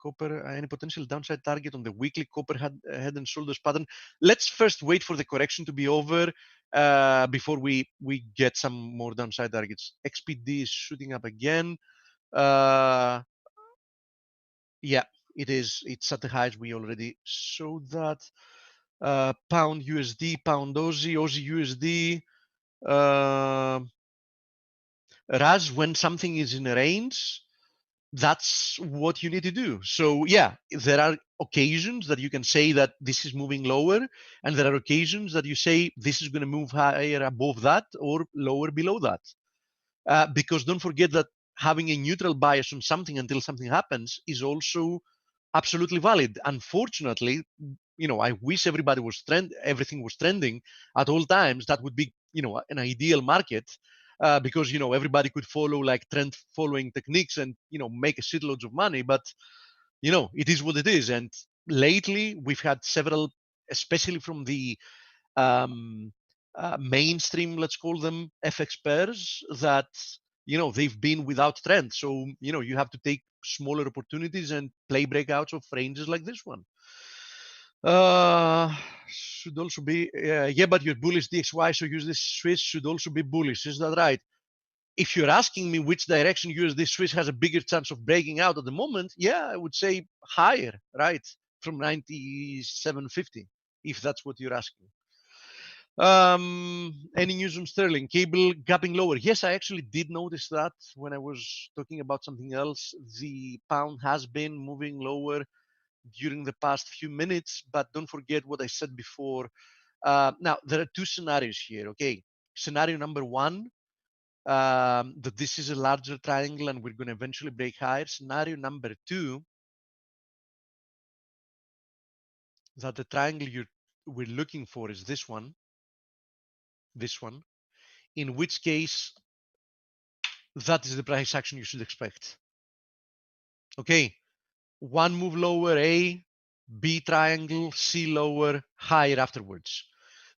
copper, any potential downside target on the weekly copper head and shoulders pattern. Let's first wait for the correction to be over before we get some more downside targets. XPD is shooting up again. Yeah, it is. It's at the highs. We already showed that. Pound USD, pound Aussie, Aussie USD. Raz, when something is in a range, that's what you need to do. So yeah, there are occasions that you can say that this is moving lower, and there are occasions that you say this is going to move higher above that or lower below that. Because don't forget that having a neutral bias on something until something happens is also absolutely valid. Unfortunately, I wish everybody was everything was trending at all times. That would be, an ideal market, because everybody could follow like trend following techniques and make a shitloads of money. But it is what it is. And lately we've had several, especially from the mainstream, let's call them FX pairs, that they've been without trend. So you have to take smaller opportunities and play breakouts of ranges like this one. Should also be yeah, but you're bullish DXY, so use this Swiss should also be bullish. Is that right? If you're asking me which direction USD Swiss has a bigger chance of breaking out at the moment, yeah, I would say higher, right, from 97.50, if that's what you're asking. Any news on sterling? Cable gapping lower. Yes, I actually did notice that when I was talking about something else. The pound has been moving lower during the past few minutes, but don't forget what I said before. Now, there are two scenarios here, okay? Scenario number one, that this is a larger triangle and we're going to eventually break higher. Scenario number two, that the triangle we're looking for is this one, in which case that is the price action you should expect. Okay, one move lower, A, B triangle, C lower, higher afterwards.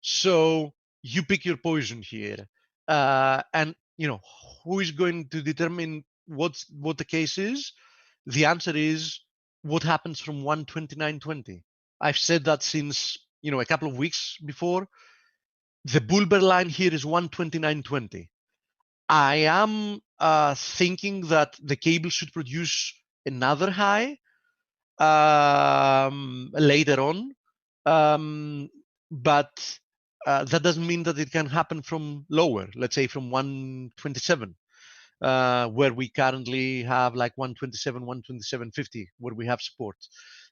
So you pick your poison here. And who is going to determine what the case is? The answer is what happens from 129.20. I've said that since a couple of weeks before. The bull bear line here is 129.20. I am thinking that the cable should produce another high later on, but that doesn't mean that it can happen from lower, let's say from 127, where we currently have like 127, 127.50, where we have support.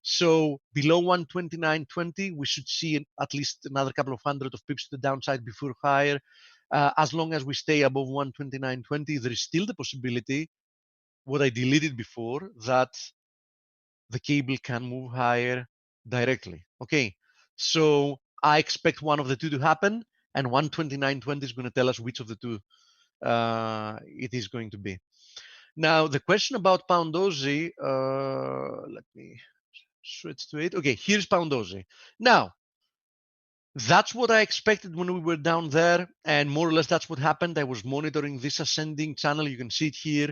So below 129.20, we should see at least another couple of hundred of pips to the downside before higher. As long as we stay above 129.20, there is still the possibility, what I deleted before, that the cable can move higher directly. Okay, so I expect one of the two to happen, and 129.20 is going to tell us which of the two it is going to be. Now, the question about pound Aussie, let me switch to it. Okay, here's pound Aussie. Now, that's what I expected when we were down there, and more or less that's what happened. I was monitoring this ascending channel. You can see it here.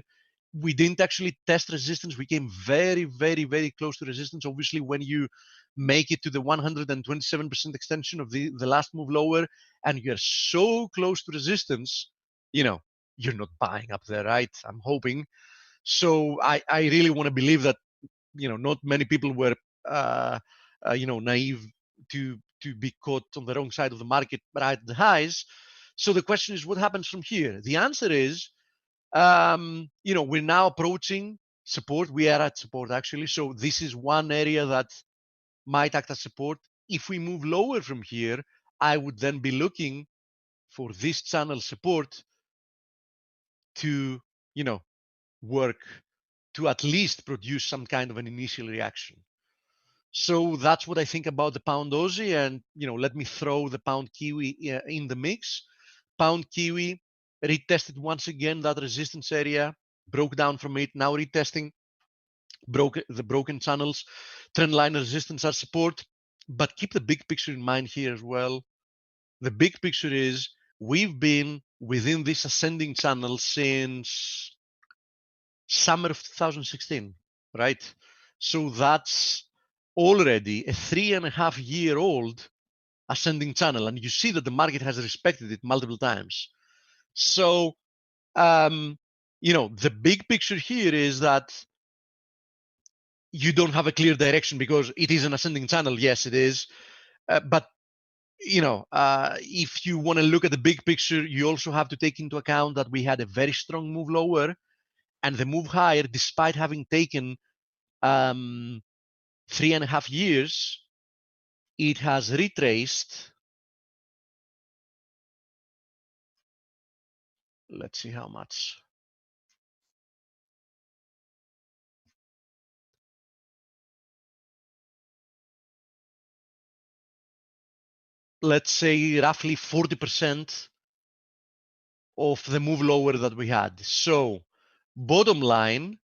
We didn't actually test resistance. We came very, very, very close to resistance. Obviously, when you make it to the 127% extension of the last move lower, and you're so close to resistance, you're not buying up there, right? I'm hoping. So I really want to believe that, not many people were, naive to be caught on the wrong side of the market right at the highs. So the question is, what happens from here? The answer is, we're now approaching support. We are at support actually. So this is one area that might act as support. If we move lower from here, I would then be looking for this channel support to, work to at least produce some kind of an initial reaction. So that's what I think about the pound Aussie. And, let me throw the pound Kiwi in the mix. Pound Kiwi, retested once again that resistance area, broke down from it, now retesting the broken channels, trend line resistance as support. But keep the big picture in mind here as well. The big picture is we've been within this ascending channel since summer of 2016, right? So that's already a 3.5-year-old ascending channel, and you see that the market has respected it multiple times. So, the big picture here is that you don't have a clear direction because it is an ascending channel. Yes, it is. But if you want to look at the big picture, you also have to take into account that we had a very strong move lower and the move higher, despite having taken 3.5 years, it has retraced. Let's see how much. Let's say roughly 40% of the move lower that we had. So bottom line,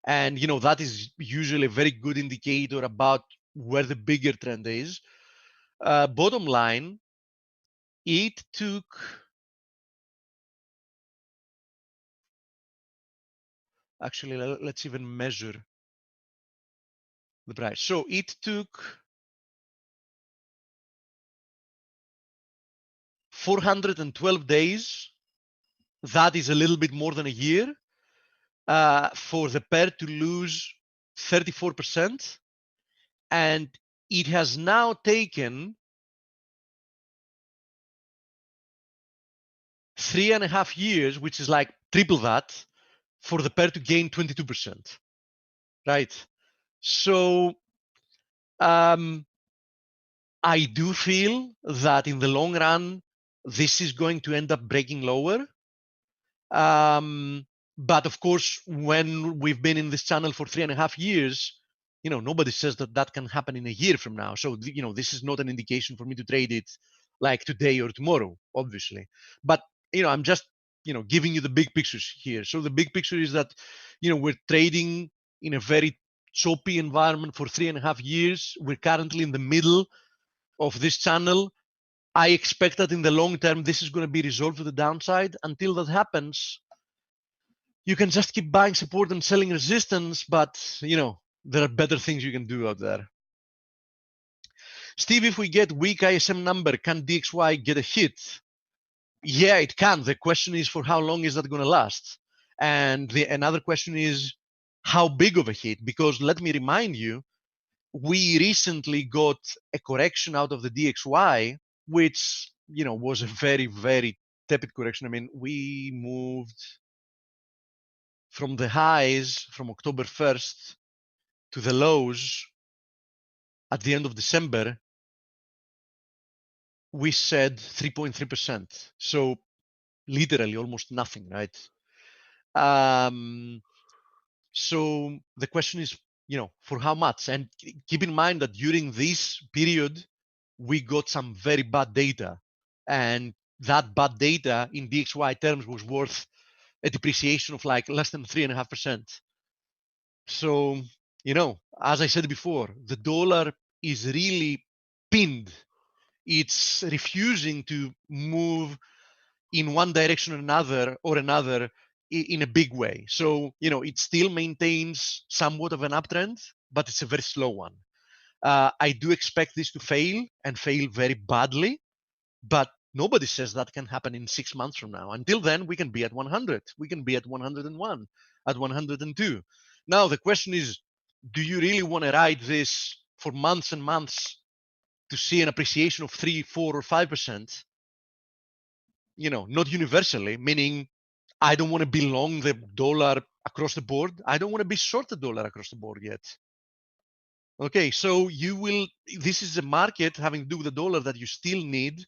and that is usually a very good indicator about where the bigger trend is. Bottom line, it took actually, let's even measure the price. So it took 412 days. That is a little bit more than a year for the pair to lose 34%. And it has now taken 3.5 years, which is like triple that, for the pair to gain 22%, right? So I do feel that in the long run, this is going to end up breaking lower. But of course, when we've been in this channel for 3.5 years, nobody says that can happen in a year from now. So, this is not an indication for me to trade it like today or tomorrow, obviously. But, I'm just, giving you the big pictures here. So the big picture is that, we're trading in a very choppy environment for 3.5 years. We're currently in the middle of this channel. I expect that in the long term, this is going to be resolved to the downside. Until that happens, you can just keep buying support and selling resistance, but there are better things you can do out there. Steve, if we get weak ISM number, can DXY get a hit? Yeah, it can. The question is, for how long is that going to last? And another question is, how big of a hit? Because let me remind you, we recently got a correction out of the DXY, which was a very, very tepid correction. I mean, we moved from the highs from October 1st to the lows at the end of December. We said 3.3%. So literally almost nothing, right? So the question is, for how much? And keep in mind that during this period, we got some very bad data. And that bad data in DXY terms was worth a depreciation of like less than 3.5%. So, as I said before, the dollar is really pinned. It's refusing to move in one direction or another in a big way. So, it still maintains somewhat of an uptrend, but it's a very slow one. I do expect this to fail and fail very badly, but nobody says that can happen in 6 months from now. Until then, we can be at 100. We can be at 101, at 102. Now, the question is, do you really want to ride this for months and months to see an appreciation of 3, 4, or 5%? Not universally, meaning I don't want to be long the dollar across the board. I don't want to be short the dollar across the board yet. Okay, so this is a market having to do with the dollar that you still need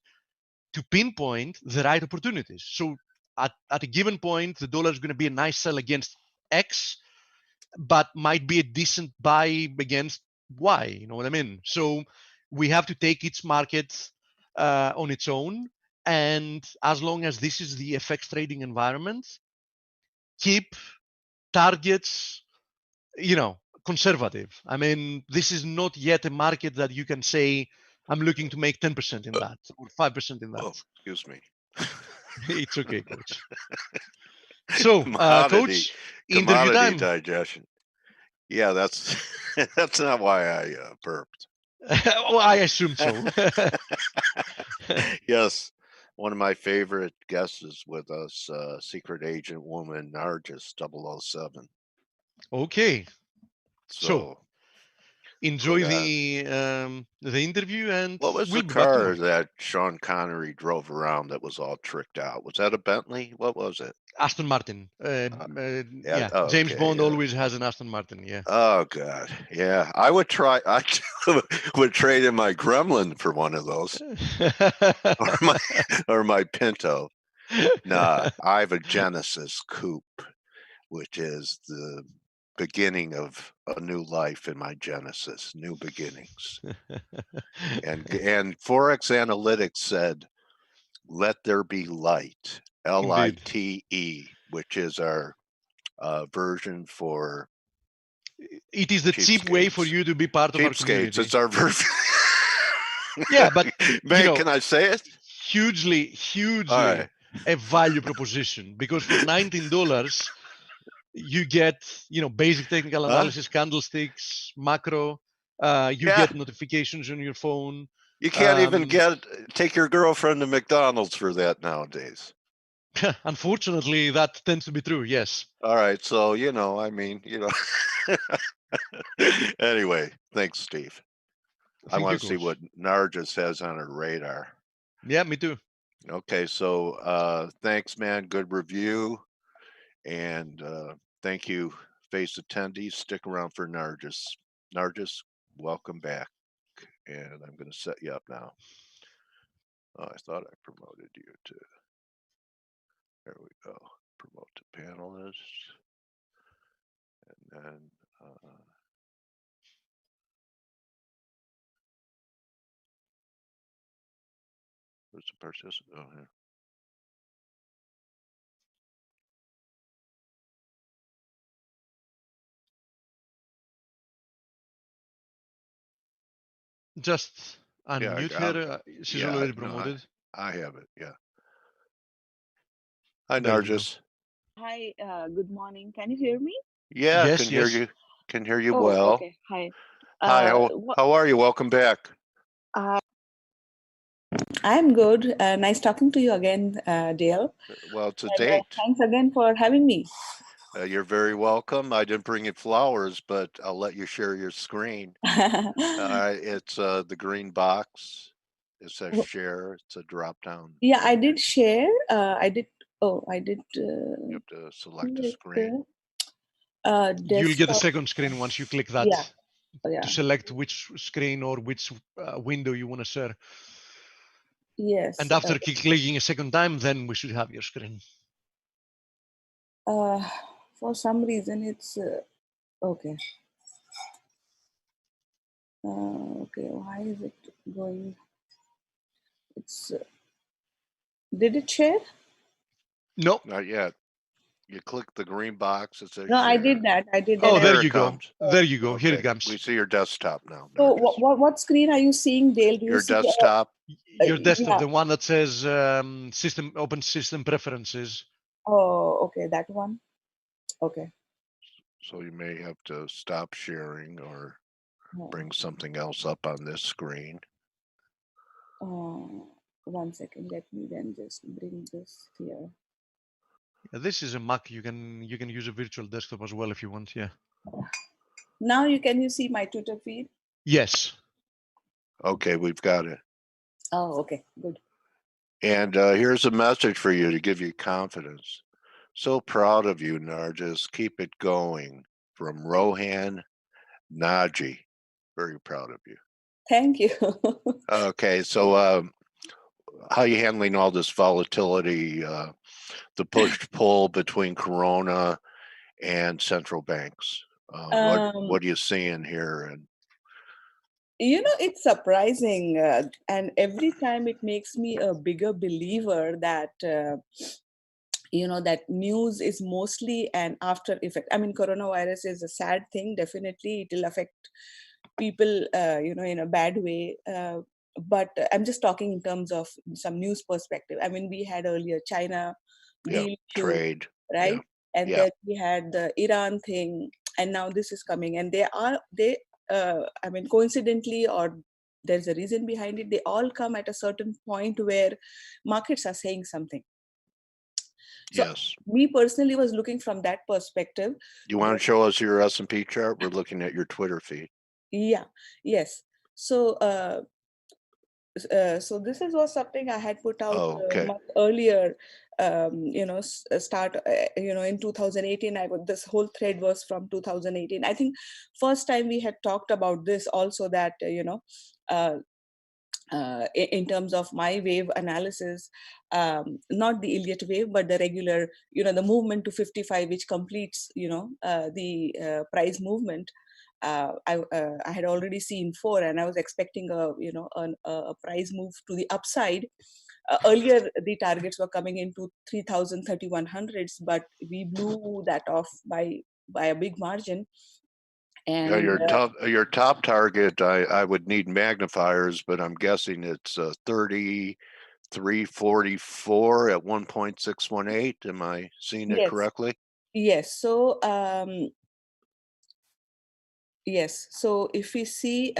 to pinpoint the right opportunities. So at a given point, the dollar is going to be a nice sell against X, but might be a decent buy against Y. You know what I mean? So we have to take each market on its own And as long as this is the FX trading environment, keep targets, conservative. I mean, this is not yet a market that you can say, I'm looking to make 10% in that or 5% in that. Oh, excuse me. It's okay, coach. So, Commodity, coach, interview commodity time. digestion. Yeah, that's that's not why I burped. Well, I assume so. Yes, one of my favorite guests is with us, secret agent woman Nargis 007. Okay, So enjoy but, the interview, and what was we'll the be back car tomorrow. that Sean Connery drove around that was all tricked out? Was that a Bentley? What was it? Aston Martin. Yeah, oh, James okay, Bond yeah. always has an Aston Martin. Yeah. Oh God, yeah. I would try. I would trade in my Gremlin for one of those, or my Pinto. Nah, I have a Genesis coupe, which is the beginning of a new life in my Genesis, new beginnings. And Forex Analytics said, "Let there be light." LITE, which is our version for It is the cheap way for cheapskates. you to be part of our Cheapskates. community. It's our version. Yeah, but man, can I say it? Hugely right. a value proposition, because for $19 you get basic technical analysis, candlesticks, macro. You get notifications on your phone. You can't even take your girlfriend to McDonald's for that nowadays. Unfortunately, that tends to be true. Yes. All right, so Anyway, thanks, Steve. I want to see what Nargis has on her radar. Yeah, me too. Okay, so thanks, man. Good review, and thank you, face attendees. Stick around for Nargis. Nargis, welcome back, and I'm going to set you up now. Oh, I thought I promoted you to. There we go. Promote to panelist, and then. Who's the participant? Oh, here. Just unmute her. She's already promoted. No, I have it. Yeah. Hi, There you Nargis. Hi, good morning. Can you hear me? Yeah, Yes, can hear yes. you. Can hear you Oh, well. okay. Hi. Hi, how are you? Welcome back. I'm good. Nice talking to you again, Dale. Well, it's a date. Thanks again for having me. You're very welcome. I didn't bring you flowers, but I'll let you share your screen. It's the green box. It says share. It's a drop down. Yeah, I did share. I did. Oh, I did. You have to select a screen. You'll get a second screen once you click that. Yeah. To select which screen or which window you want to share. Yes. And after clicking a second time, then we should have your screen. For some reason, it's okay. Okay, why is it going? It's. Did it share? No, not yet. You click the green box. It says no, share. I did that. Oh, there you go. There you go. Okay. Here it comes. We see your desktop now. So what screen are you seeing, Dale? Do your you see desktop? Your desktop, the one that says open system preferences. Oh, okay, that one. Okay. So you may have to stop sharing or bring something else up on this screen. 1 second. Let me then just bring this here. Yeah, this is a Mac. You can use a virtual desktop as well if you want. Yeah. Now can you see my Twitter feed? Yes. Okay, we've got it. Oh, okay, good. And here's a message for you to give you confidence. So proud of you, Nargis. Keep it going. From Rohan Naji. Very proud of you. Thank you. Okay, so how are you handling all this volatility, the push-pull between Corona and central banks? What are you seeing here? And It's surprising, and every time it makes me a bigger believer that that news is mostly an after effect. I mean, coronavirus is a sad thing. Definitely, it will affect people, in a bad way. But I'm just talking in terms of some news perspective. I mean, we had earlier China Yeah, deal issue, trade. right? And Yeah. then we had the Iran thing, and now this is coming. And I mean, coincidentally, or there's a reason behind it, they all come at a certain point where markets are saying something. So Yes. me personally was looking from that perspective. You want to show us your S&P chart? We're looking at your Twitter feed. Yeah, yes. So so this was something I had put out Oh, okay. much earlier. Start in 2018. This whole thread was from 2018. I think first time we had talked about this also, that in terms of my wave analysis, not the Elliott wave, but the regular, the movement to 55, which completes, the price movement. I had already seen 4, and I was expecting a price move to the upside. Earlier, the targets were coming into 3,000, 3,100s, but we blew that off by a big margin. Yeah, And your top target, I would need magnifiers, but I'm guessing it's 33.44 at 1.618. Am I seeing it yes, correctly? yes. So yes. So if we see,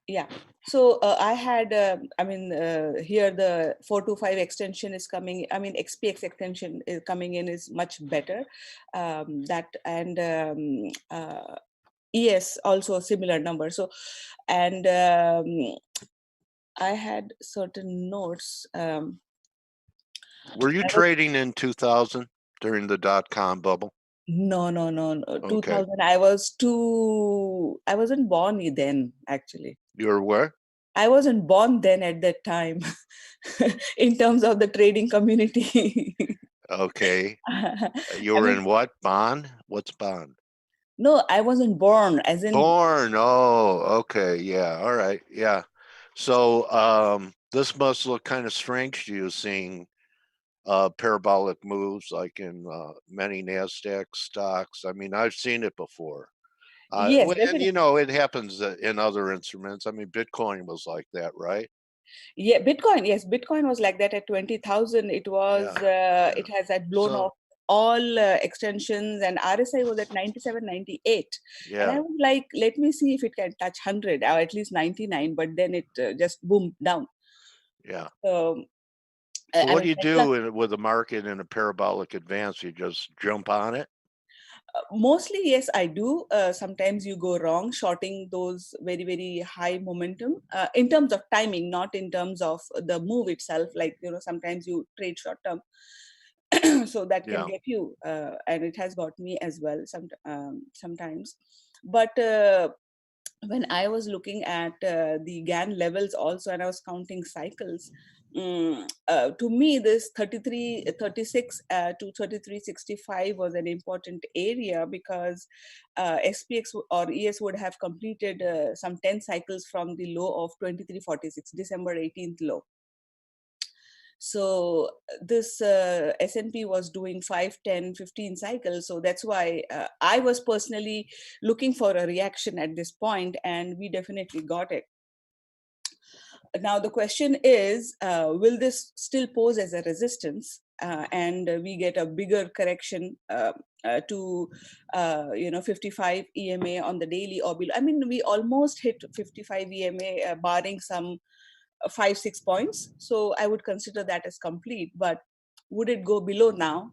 yeah. So I had, here the 425 extension is coming. I mean, XPX extension is coming in is much better. ES also a similar number. So, and I had certain notes. Were you trading in 2000 during the dot-com bubble? No. Okay. 2000. I wasn't born then, actually. You were where? I wasn't born then at that time in terms of the trading community. Okay. You I were mean, in what? Bond? What's Bond? no, I wasn't born, as in. Born. Oh, okay. Yeah. All right. Yeah. So this must look kind of strange to you, seeing parabolic moves like in many NASDAQ stocks. I mean, I've seen it before. Yes, And definitely. it happens in other instruments. I mean, Bitcoin was like that, right? Yeah, Bitcoin. Yes, Bitcoin was like that at 20,000. It was. Yeah. It had blown So off all extensions, and RSI was at 97, 98. And I yeah. was like, let me see if it can touch 100 or at least 99. But then it just boomed down. Yeah. So, So I what mean, do you Tesla. do with a market in a parabolic advance? You just jump on it? Mostly, yes, I do. Sometimes you go wrong shorting those very, very high momentum in terms of timing, not in terms of the move itself. Like, sometimes you trade short term. So that can Yeah. get you, and it has got me as well sometimes. But when I was looking at the GAN levels also, and I was counting cycles, to me, this 36 to 33.65 was an important area, because SPX or ES would have completed some 10 cycles from the low of 23.46, December 18th low. So this S&P was doing 5, 10, 15 cycles. So that's why I was personally looking for a reaction at this point, and we definitely got it. Now the question is, will this still pose as a resistance, and we get a bigger correction to 55 EMA on the daily or below? I mean, we almost hit 55 EMA, barring some 5-6 points. So I would consider that as complete. But would it go below now,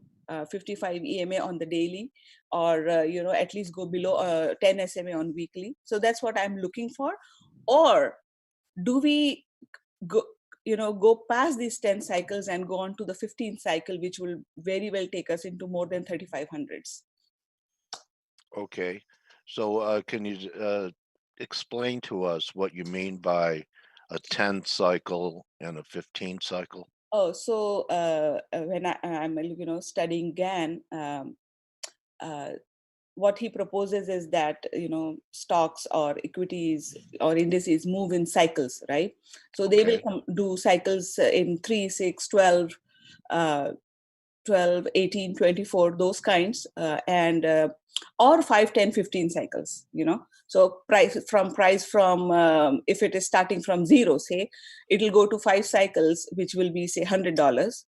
55 EMA on the daily, or at least go below 10 SMA on weekly? So that's what I'm looking for. Or do we go past these 10 cycles and go on to the 15th cycle, which will very well take us into more than 3,500s? Okay. So can you explain to us what you mean by a 10 cycle and a 15 cycle? Oh, so when I'm studying GAN, what he proposes is that, stocks or equities or indices move in cycles, right? So they will do cycles in 3, 6, 12, 12, 18, 24, those kinds, and or 5, 10, 15 cycles, So price from if it is starting from zero, say, it will go to 5 cycles, which will be, say, $100.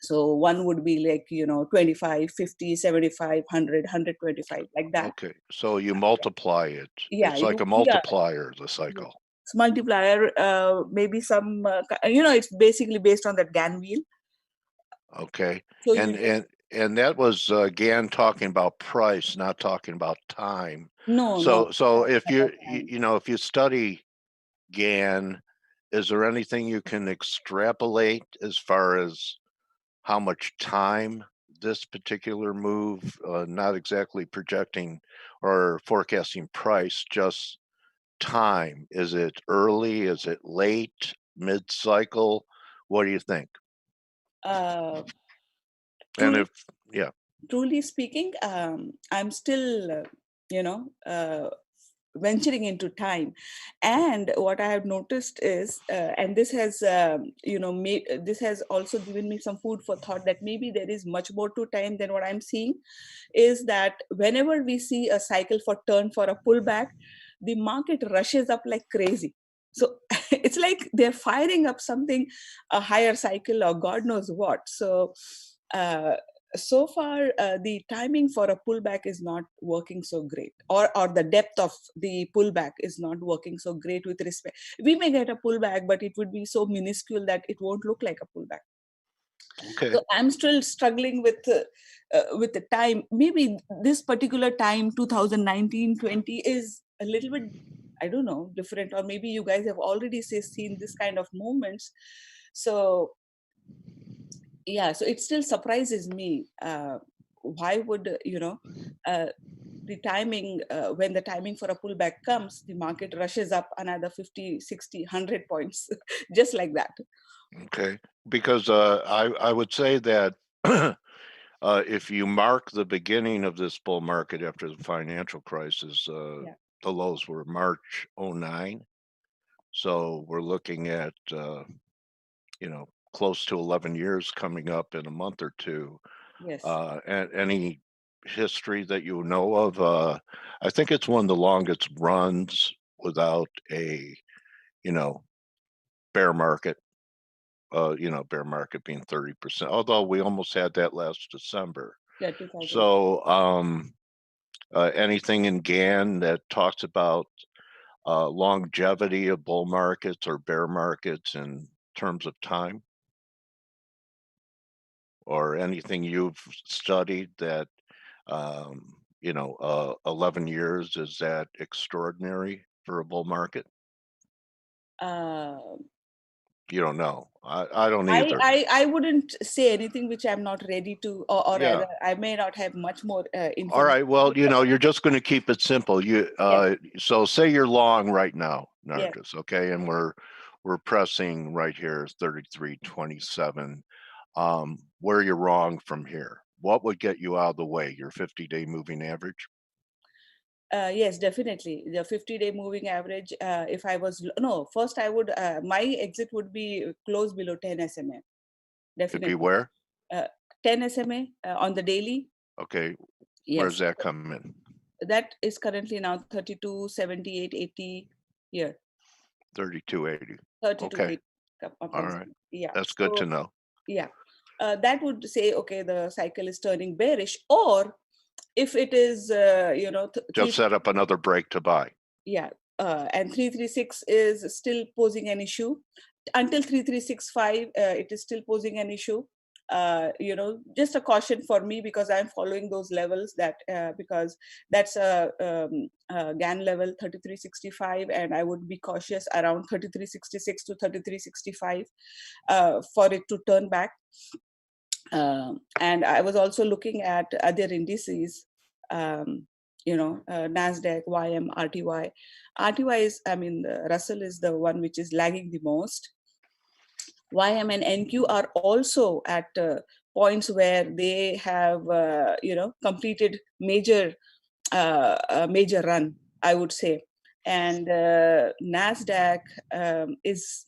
So one would be like, 25, 50, 75, 100, 125, like that. Okay, so you multiply it. Yeah, It's like a multiplier, the cycle. It's multiplier, maybe some, it's basically based on that Gann wheel. Okay, So and that was Gann talking about price, not talking about time. No. So if if you study Gann, is there anything you can extrapolate as far as how much time this particular move, not exactly projecting or forecasting price, just time? Is it early? Is it late? Mid-cycle? What do you think? And truly speaking, I'm still, venturing into time, and what I have noticed is, and this has, this has also given me some food for thought, that maybe there is much more to time than what I'm seeing, is that whenever we see a cycle for turn for a pullback, the market rushes up like crazy. So it's like they're firing up something, a higher cycle or God knows what. So so far, the timing for a pullback is not working so great, or the depth of the pullback is not working so great with respect. We may get a pullback, but it would be so minuscule that it won't look like a pullback. Okay. So I'm still struggling with the time. Maybe this particular time, 2019-20, is a little bit, I don't know, different, or maybe you guys have already seen this kind of movements. So yeah, so it still surprises me. Why would the timing, when the timing for a pullback comes, the market rushes up another 50, 60, 100 points, just like that. Okay, because I would say that if you mark the beginning of this bull market after the financial crisis, the lows were March 2009. So we're looking at, close to 11 years coming up in a month or two. Yes. And any history that you know of? I think it's one of the longest runs without a, bear market. Bear market being 30%, although we almost had that last December. Yeah, 2000. So anything in Gann that talks about longevity of bull markets or bear markets in terms of time? Or anything you've studied that, 11 years, is that extraordinary for a bull market? You don't know. I don't either. I wouldn't say anything which I'm not ready to, or Yeah. rather, I may not have much more information. All right. Well, you're just going to keep it simple. So say you're long right now, Nargis, okay, and we're pressing right here 33.27. Where you're wrong from here? What would get you out of the way? Your 50-day moving average? Yes, definitely. The 50-day moving average, if I was, first I would, my exit would be close below 10 SMA. Definitely. It'd be where? 10 SMA on the daily. Okay. Yes. Where's that come in? That is currently now 32, 78, 80 here. 32.80. 32, okay. 80. All right. Yeah. That's good to know. Yeah. That would say, okay, the cycle is turning bearish, or if it is, just set up another break to buy. Yeah. And 336 is still posing an issue. Until 3365, it is still posing an issue. Just a caution for me, because I'm following those levels, that because that's a Gann level 3365, and I would be cautious around 3366 to 3365 for it to turn back. And I was also looking at other indices, NASDAQ, YM, RTY. RTY is, Russell is the one which is lagging the most. YM and NQ are also at points where they have, completed major run, I would say. And NASDAQ is,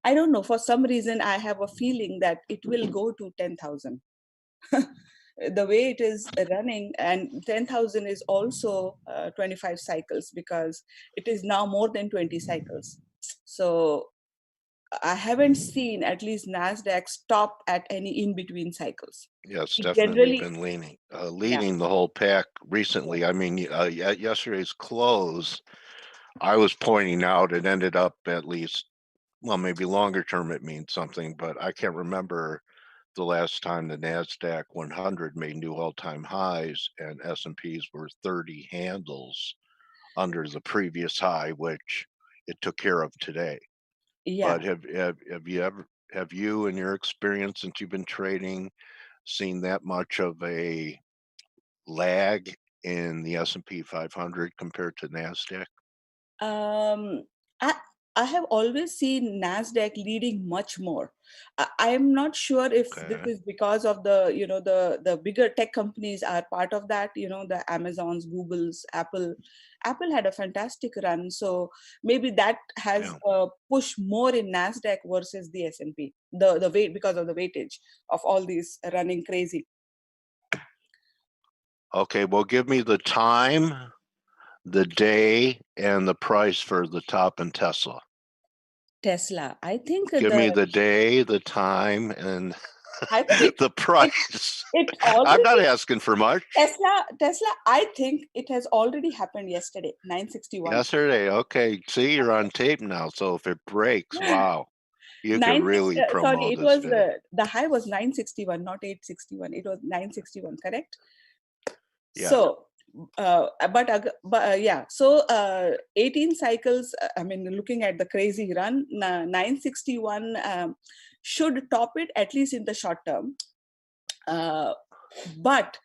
I don't know, for some reason, I have a feeling that it will go to 10,000. The way it is running, and 10,000 is also 25 cycles, because it is now more than 20 cycles. So I haven't seen at least NASDAQ stop at any in-between cycles. Yeah, it's It definitely generally, been leading the whole pack recently. I mean, at yesterday's close, I was pointing out it ended up at least, well, maybe longer term it means something, but I can't remember the last time the NASDAQ 100 made new all-time highs and S&Ps were 30 handles under the previous high, which it took care of today. yeah. But have you in your experience since you've been trading seen that much of a lag in the S&P 500 compared to NASDAQ? Um, I, I have always seen NASDAQ leading much more. I am not sure if this Okay. is because of the bigger tech companies are part of that, the Amazons, Googles, Apple. Apple had a fantastic run, so maybe that has Yeah. pushed more in NASDAQ versus the S&P, the weight, because of the weightage of all these running crazy. Okay, well, give me the time, the day, and the price for the top in Tesla. Tesla, I think Give me the day, the time, and I think the price. it I'm not already asking for much. Tesla, I think it has already happened yesterday, 961. Yesterday, okay. See, you're on tape now. So if it breaks, wow, you could really Sorry, promote it this was video. the high was 961, not 861. It was 961, correct? Yeah. So, yeah. So 18 cycles. I mean, looking at the crazy run, 961 should top it at least in the short term. But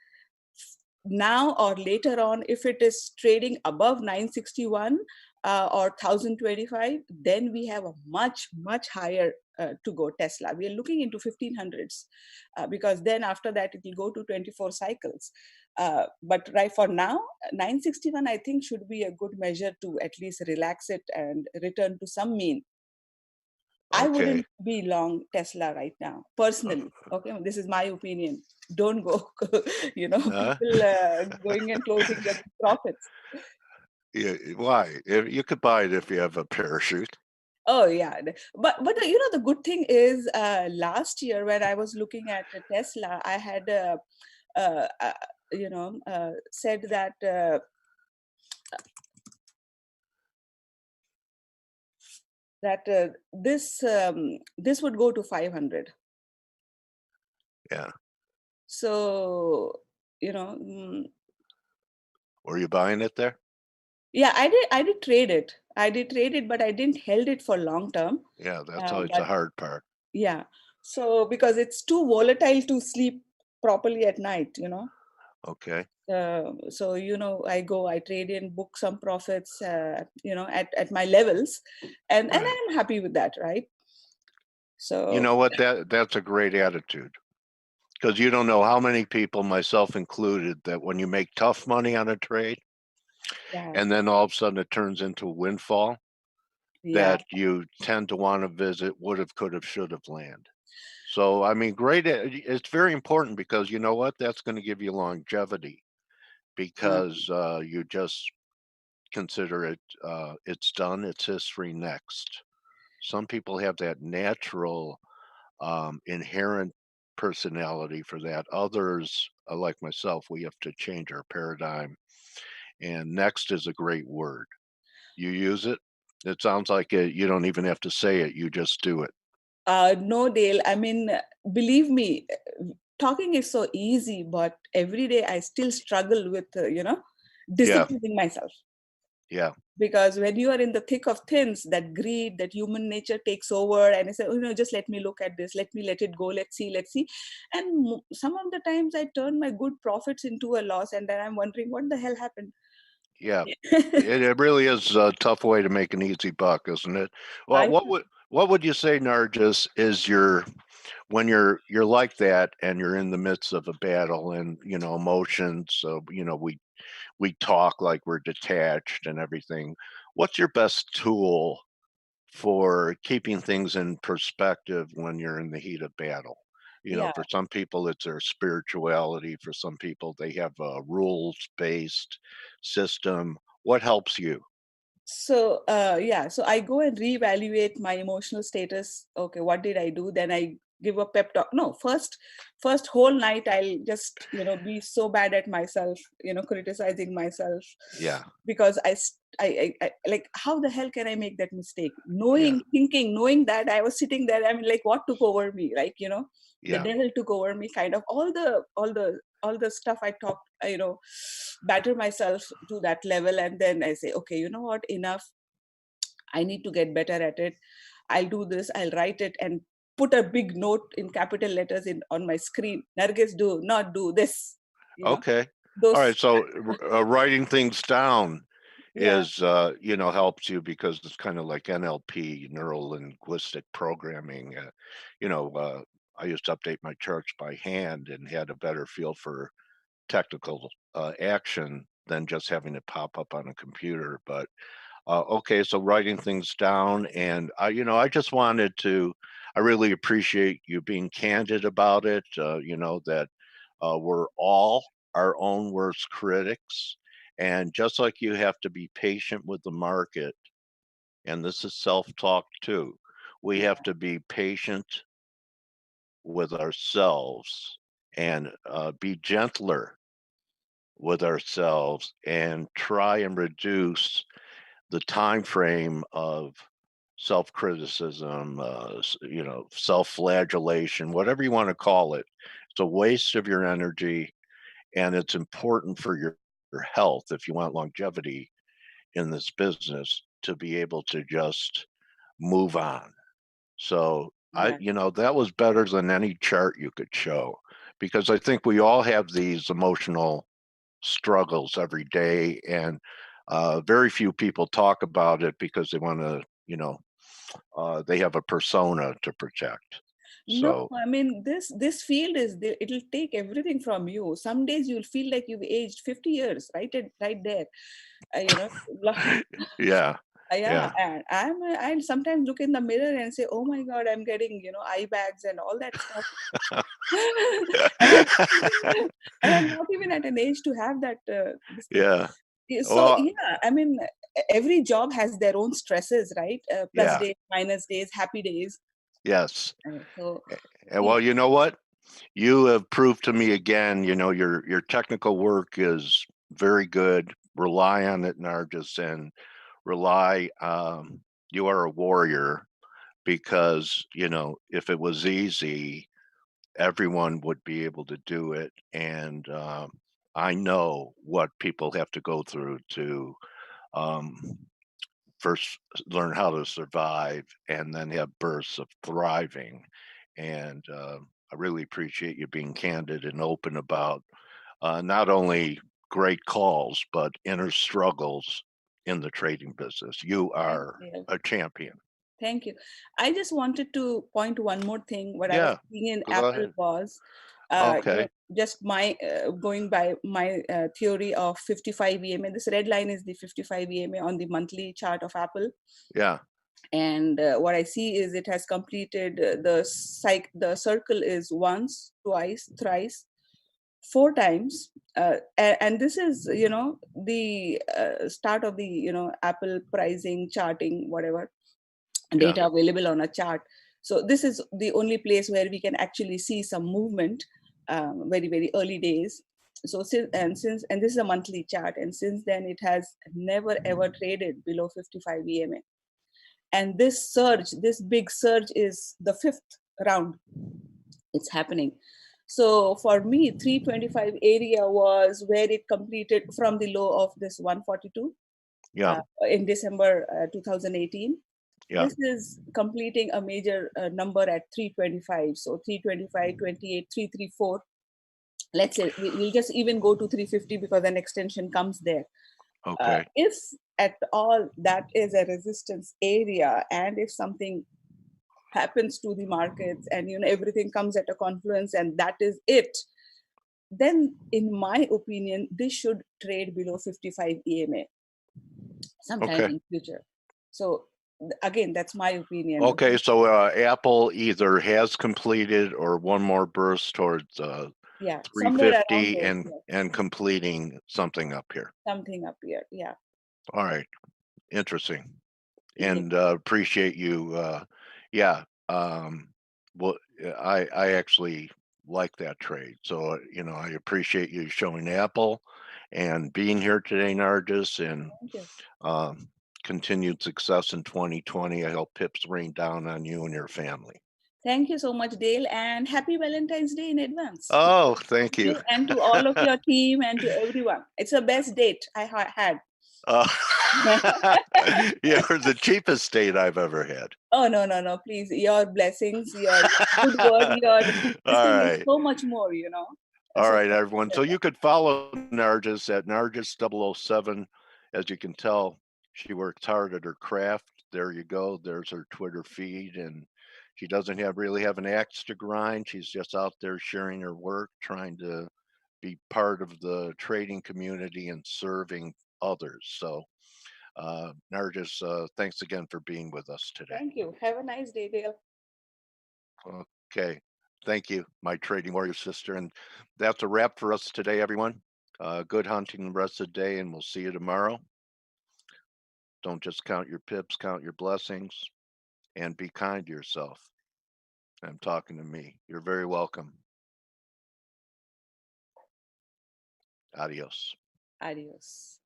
now or later on, if it is trading above 961 or 1025, then we have a much higher to go Tesla. We are looking into 1500s because then after that it will go to 24 cycles. But right for now, 961 I think should be a good measure to at least relax it and return to some mean. I wouldn't be long Tesla right now, personally. Okay, this is my opinion. Don't go, people going and closing their profits. Yeah, why? You could buy it if you have a parachute. Oh yeah, but the good thing is, last year when I was looking at Tesla, I had said that. This would go to 500. Yeah. So were you buying it there? Yeah, I did trade it, but I didn't held it for long term. Yeah, that's always the hard part. Yeah, so because it's too volatile to sleep properly at night, Okay. So I trade in, book some profits, at my levels, and Right. I'm happy with that, right? So you know what, that's a great attitude, because you don't know how many people, myself included, that when you make tough money on a trade yeah, and then all of a sudden it turns into a windfall, yeah, that you tend to want to visit would have, could have, should have land. So I mean, great. It's very important, because you know what, that's going to give you longevity, because you just consider it, it's done, it's history, next. Some people have that natural inherent personality for that. Others, like myself, we have to change our paradigm. And next is a great word. You use it. It sounds like you don't even have to say it. You just do it. no, Dale. I mean, believe me, talking is so easy, but every day I still struggle with, disciplining myself. Yeah. Because when you are in the thick of things, that greed, that human nature takes over, and I say, just let me look at this, let it go, let's see. And some of the times I turn my good profits into a loss, and then I'm wondering what the hell happened. Yeah. It really is a tough way to make an easy buck, isn't it? Well, What would you say, Nargis, is when you're like that and you're in the midst of a battle and emotions, so we talk like we're detached and everything. What's your best tool for keeping things in perspective when you're in the heat of battle? Yeah. For some people it's their spirituality, for some people they have a rules-based system. What helps you? So yeah, so I go and reevaluate my emotional status. Okay, what did I do? Then I give a pep talk. No, first whole night I'll just be so bad at myself, criticizing myself, Yeah, because I like, how the hell can I make that mistake? yeah, Knowing that I was sitting there, I mean, like, what took over me? Like, the yeah, devil took over me, kind of. All the stuff I talked, batter myself to that level, and then I say, okay, you know what, enough. I need to get better at it. I'll do this. I'll write it and put a big note in capital letters on my screen. Nargis, do not do this. okay. All right, Those. so writing things down Yeah. is helps you because it's kind of like NLP, neuro linguistic programming. I used to update my charts by hand and had a better feel for technical action than just having it pop up on a computer. But okay, so writing things down, and I just wanted to. I really appreciate you being candid about it. That we're all our own worst critics, and just like you have to be patient with the market, and this is self-talk too. We have to be patient with ourselves and be gentler with ourselves and try and reduce the time frame of self-criticism, self-flagellation, whatever you want to call it. It's a waste of your energy, and it's important for your health if you want longevity in this business to be able to just move on. So Yeah. that was better than any chart you could show, because I think we all have these emotional struggles every day, and very few people talk about it because they want to, they have a persona to protect. No, So I mean, this field it'll take everything from you. Some days you'll feel like you've aged 50 years, right there. Lo- yeah, yeah, yeah, and I sometimes look in the mirror and say, oh my God, I'm getting, eye bags and all that stuff. and I'm and I'm not even at an age to have that this thing. yeah. So Well, yeah, I mean, every job has their own stresses, right? Plus yeah, days, minus days, happy days. yes. So And yeah. well, you know what? You have proved to me again, your technical work is very good. Rely on it, Nargis, and rely. You are a warrior, because if it was easy, everyone would be able to do it. And I know what people have to go through to um, first learn how to survive and then have bursts of thriving. And I really appreciate you being candid and open about not only great calls, but inner struggles in the trading business. You Thank are you. a champion. Thank you. I just wanted to point one more thing. What I was Yeah, seeing in go Apple ahead. was, Okay. just my going by my theory of 55 EMA. This red line is the 55 EMA on the monthly chart of Apple. Yeah. And what I see is it has completed the circle is once, twice, thrice, 4 times. And this is, the start of the, Apple pricing, charting, whatever Yeah. data available on a chart. So this is the only place where we can actually see some movement, very, very early days. So since and this is a monthly chart, and since then it has never ever traded below 55 EMA. And this big surge is the fifth round it's happening. So for me, 325 area was where it completed from the low of this 142 Yeah. in December 2018. Yeah. This is completing a major number at 325. So 325, 28, 334. Let's say we'll just even go to 350 because an extension comes there. Okay. If at all that is a resistance area, and if something happens to the markets, and everything comes at a confluence, and that is it, then in my opinion this should trade below 55 EMA sometime Okay. in future. So again, that's my opinion. Okay, so Apple either has completed or one more burst towards Yeah, somewhere around 350 there, and yeah, completing something up here. something up here. Yeah. All right, interesting. Yeah. And appreciate you. Yeah. Well, I actually like that trade. So I appreciate you showing Apple and being here today, Nargis, and Thank you. continued success in 2020. I hope pips rain down on you and your family. Thank you so much, Dale, and happy Valentine's Day in advance. Oh, thank To you. and to all of your team and to everyone. It's the best date I had. You're the cheapest date I've ever had. Oh, no, please. Your blessings, your good word, your this All thing right. is so much more, All So, right, everyone. So you could follow Nargis at Nargis007. As you can tell, she works hard at her craft. There you go. There's her Twitter feed, and she doesn't really have an axe to grind. She's just out there sharing her work, trying to be part of the trading community and serving others. So, Nargis, thanks again for being with us today. thank you. Have a nice day, Dale. Okay. Thank you, my trading warrior sister. And that's a wrap for us today, everyone. Good hunting the rest of the day, and we'll see you tomorrow. Don't just count your pips, count your blessings, and be kind to yourself. I'm talking to me. You're very welcome. Adios. Adios.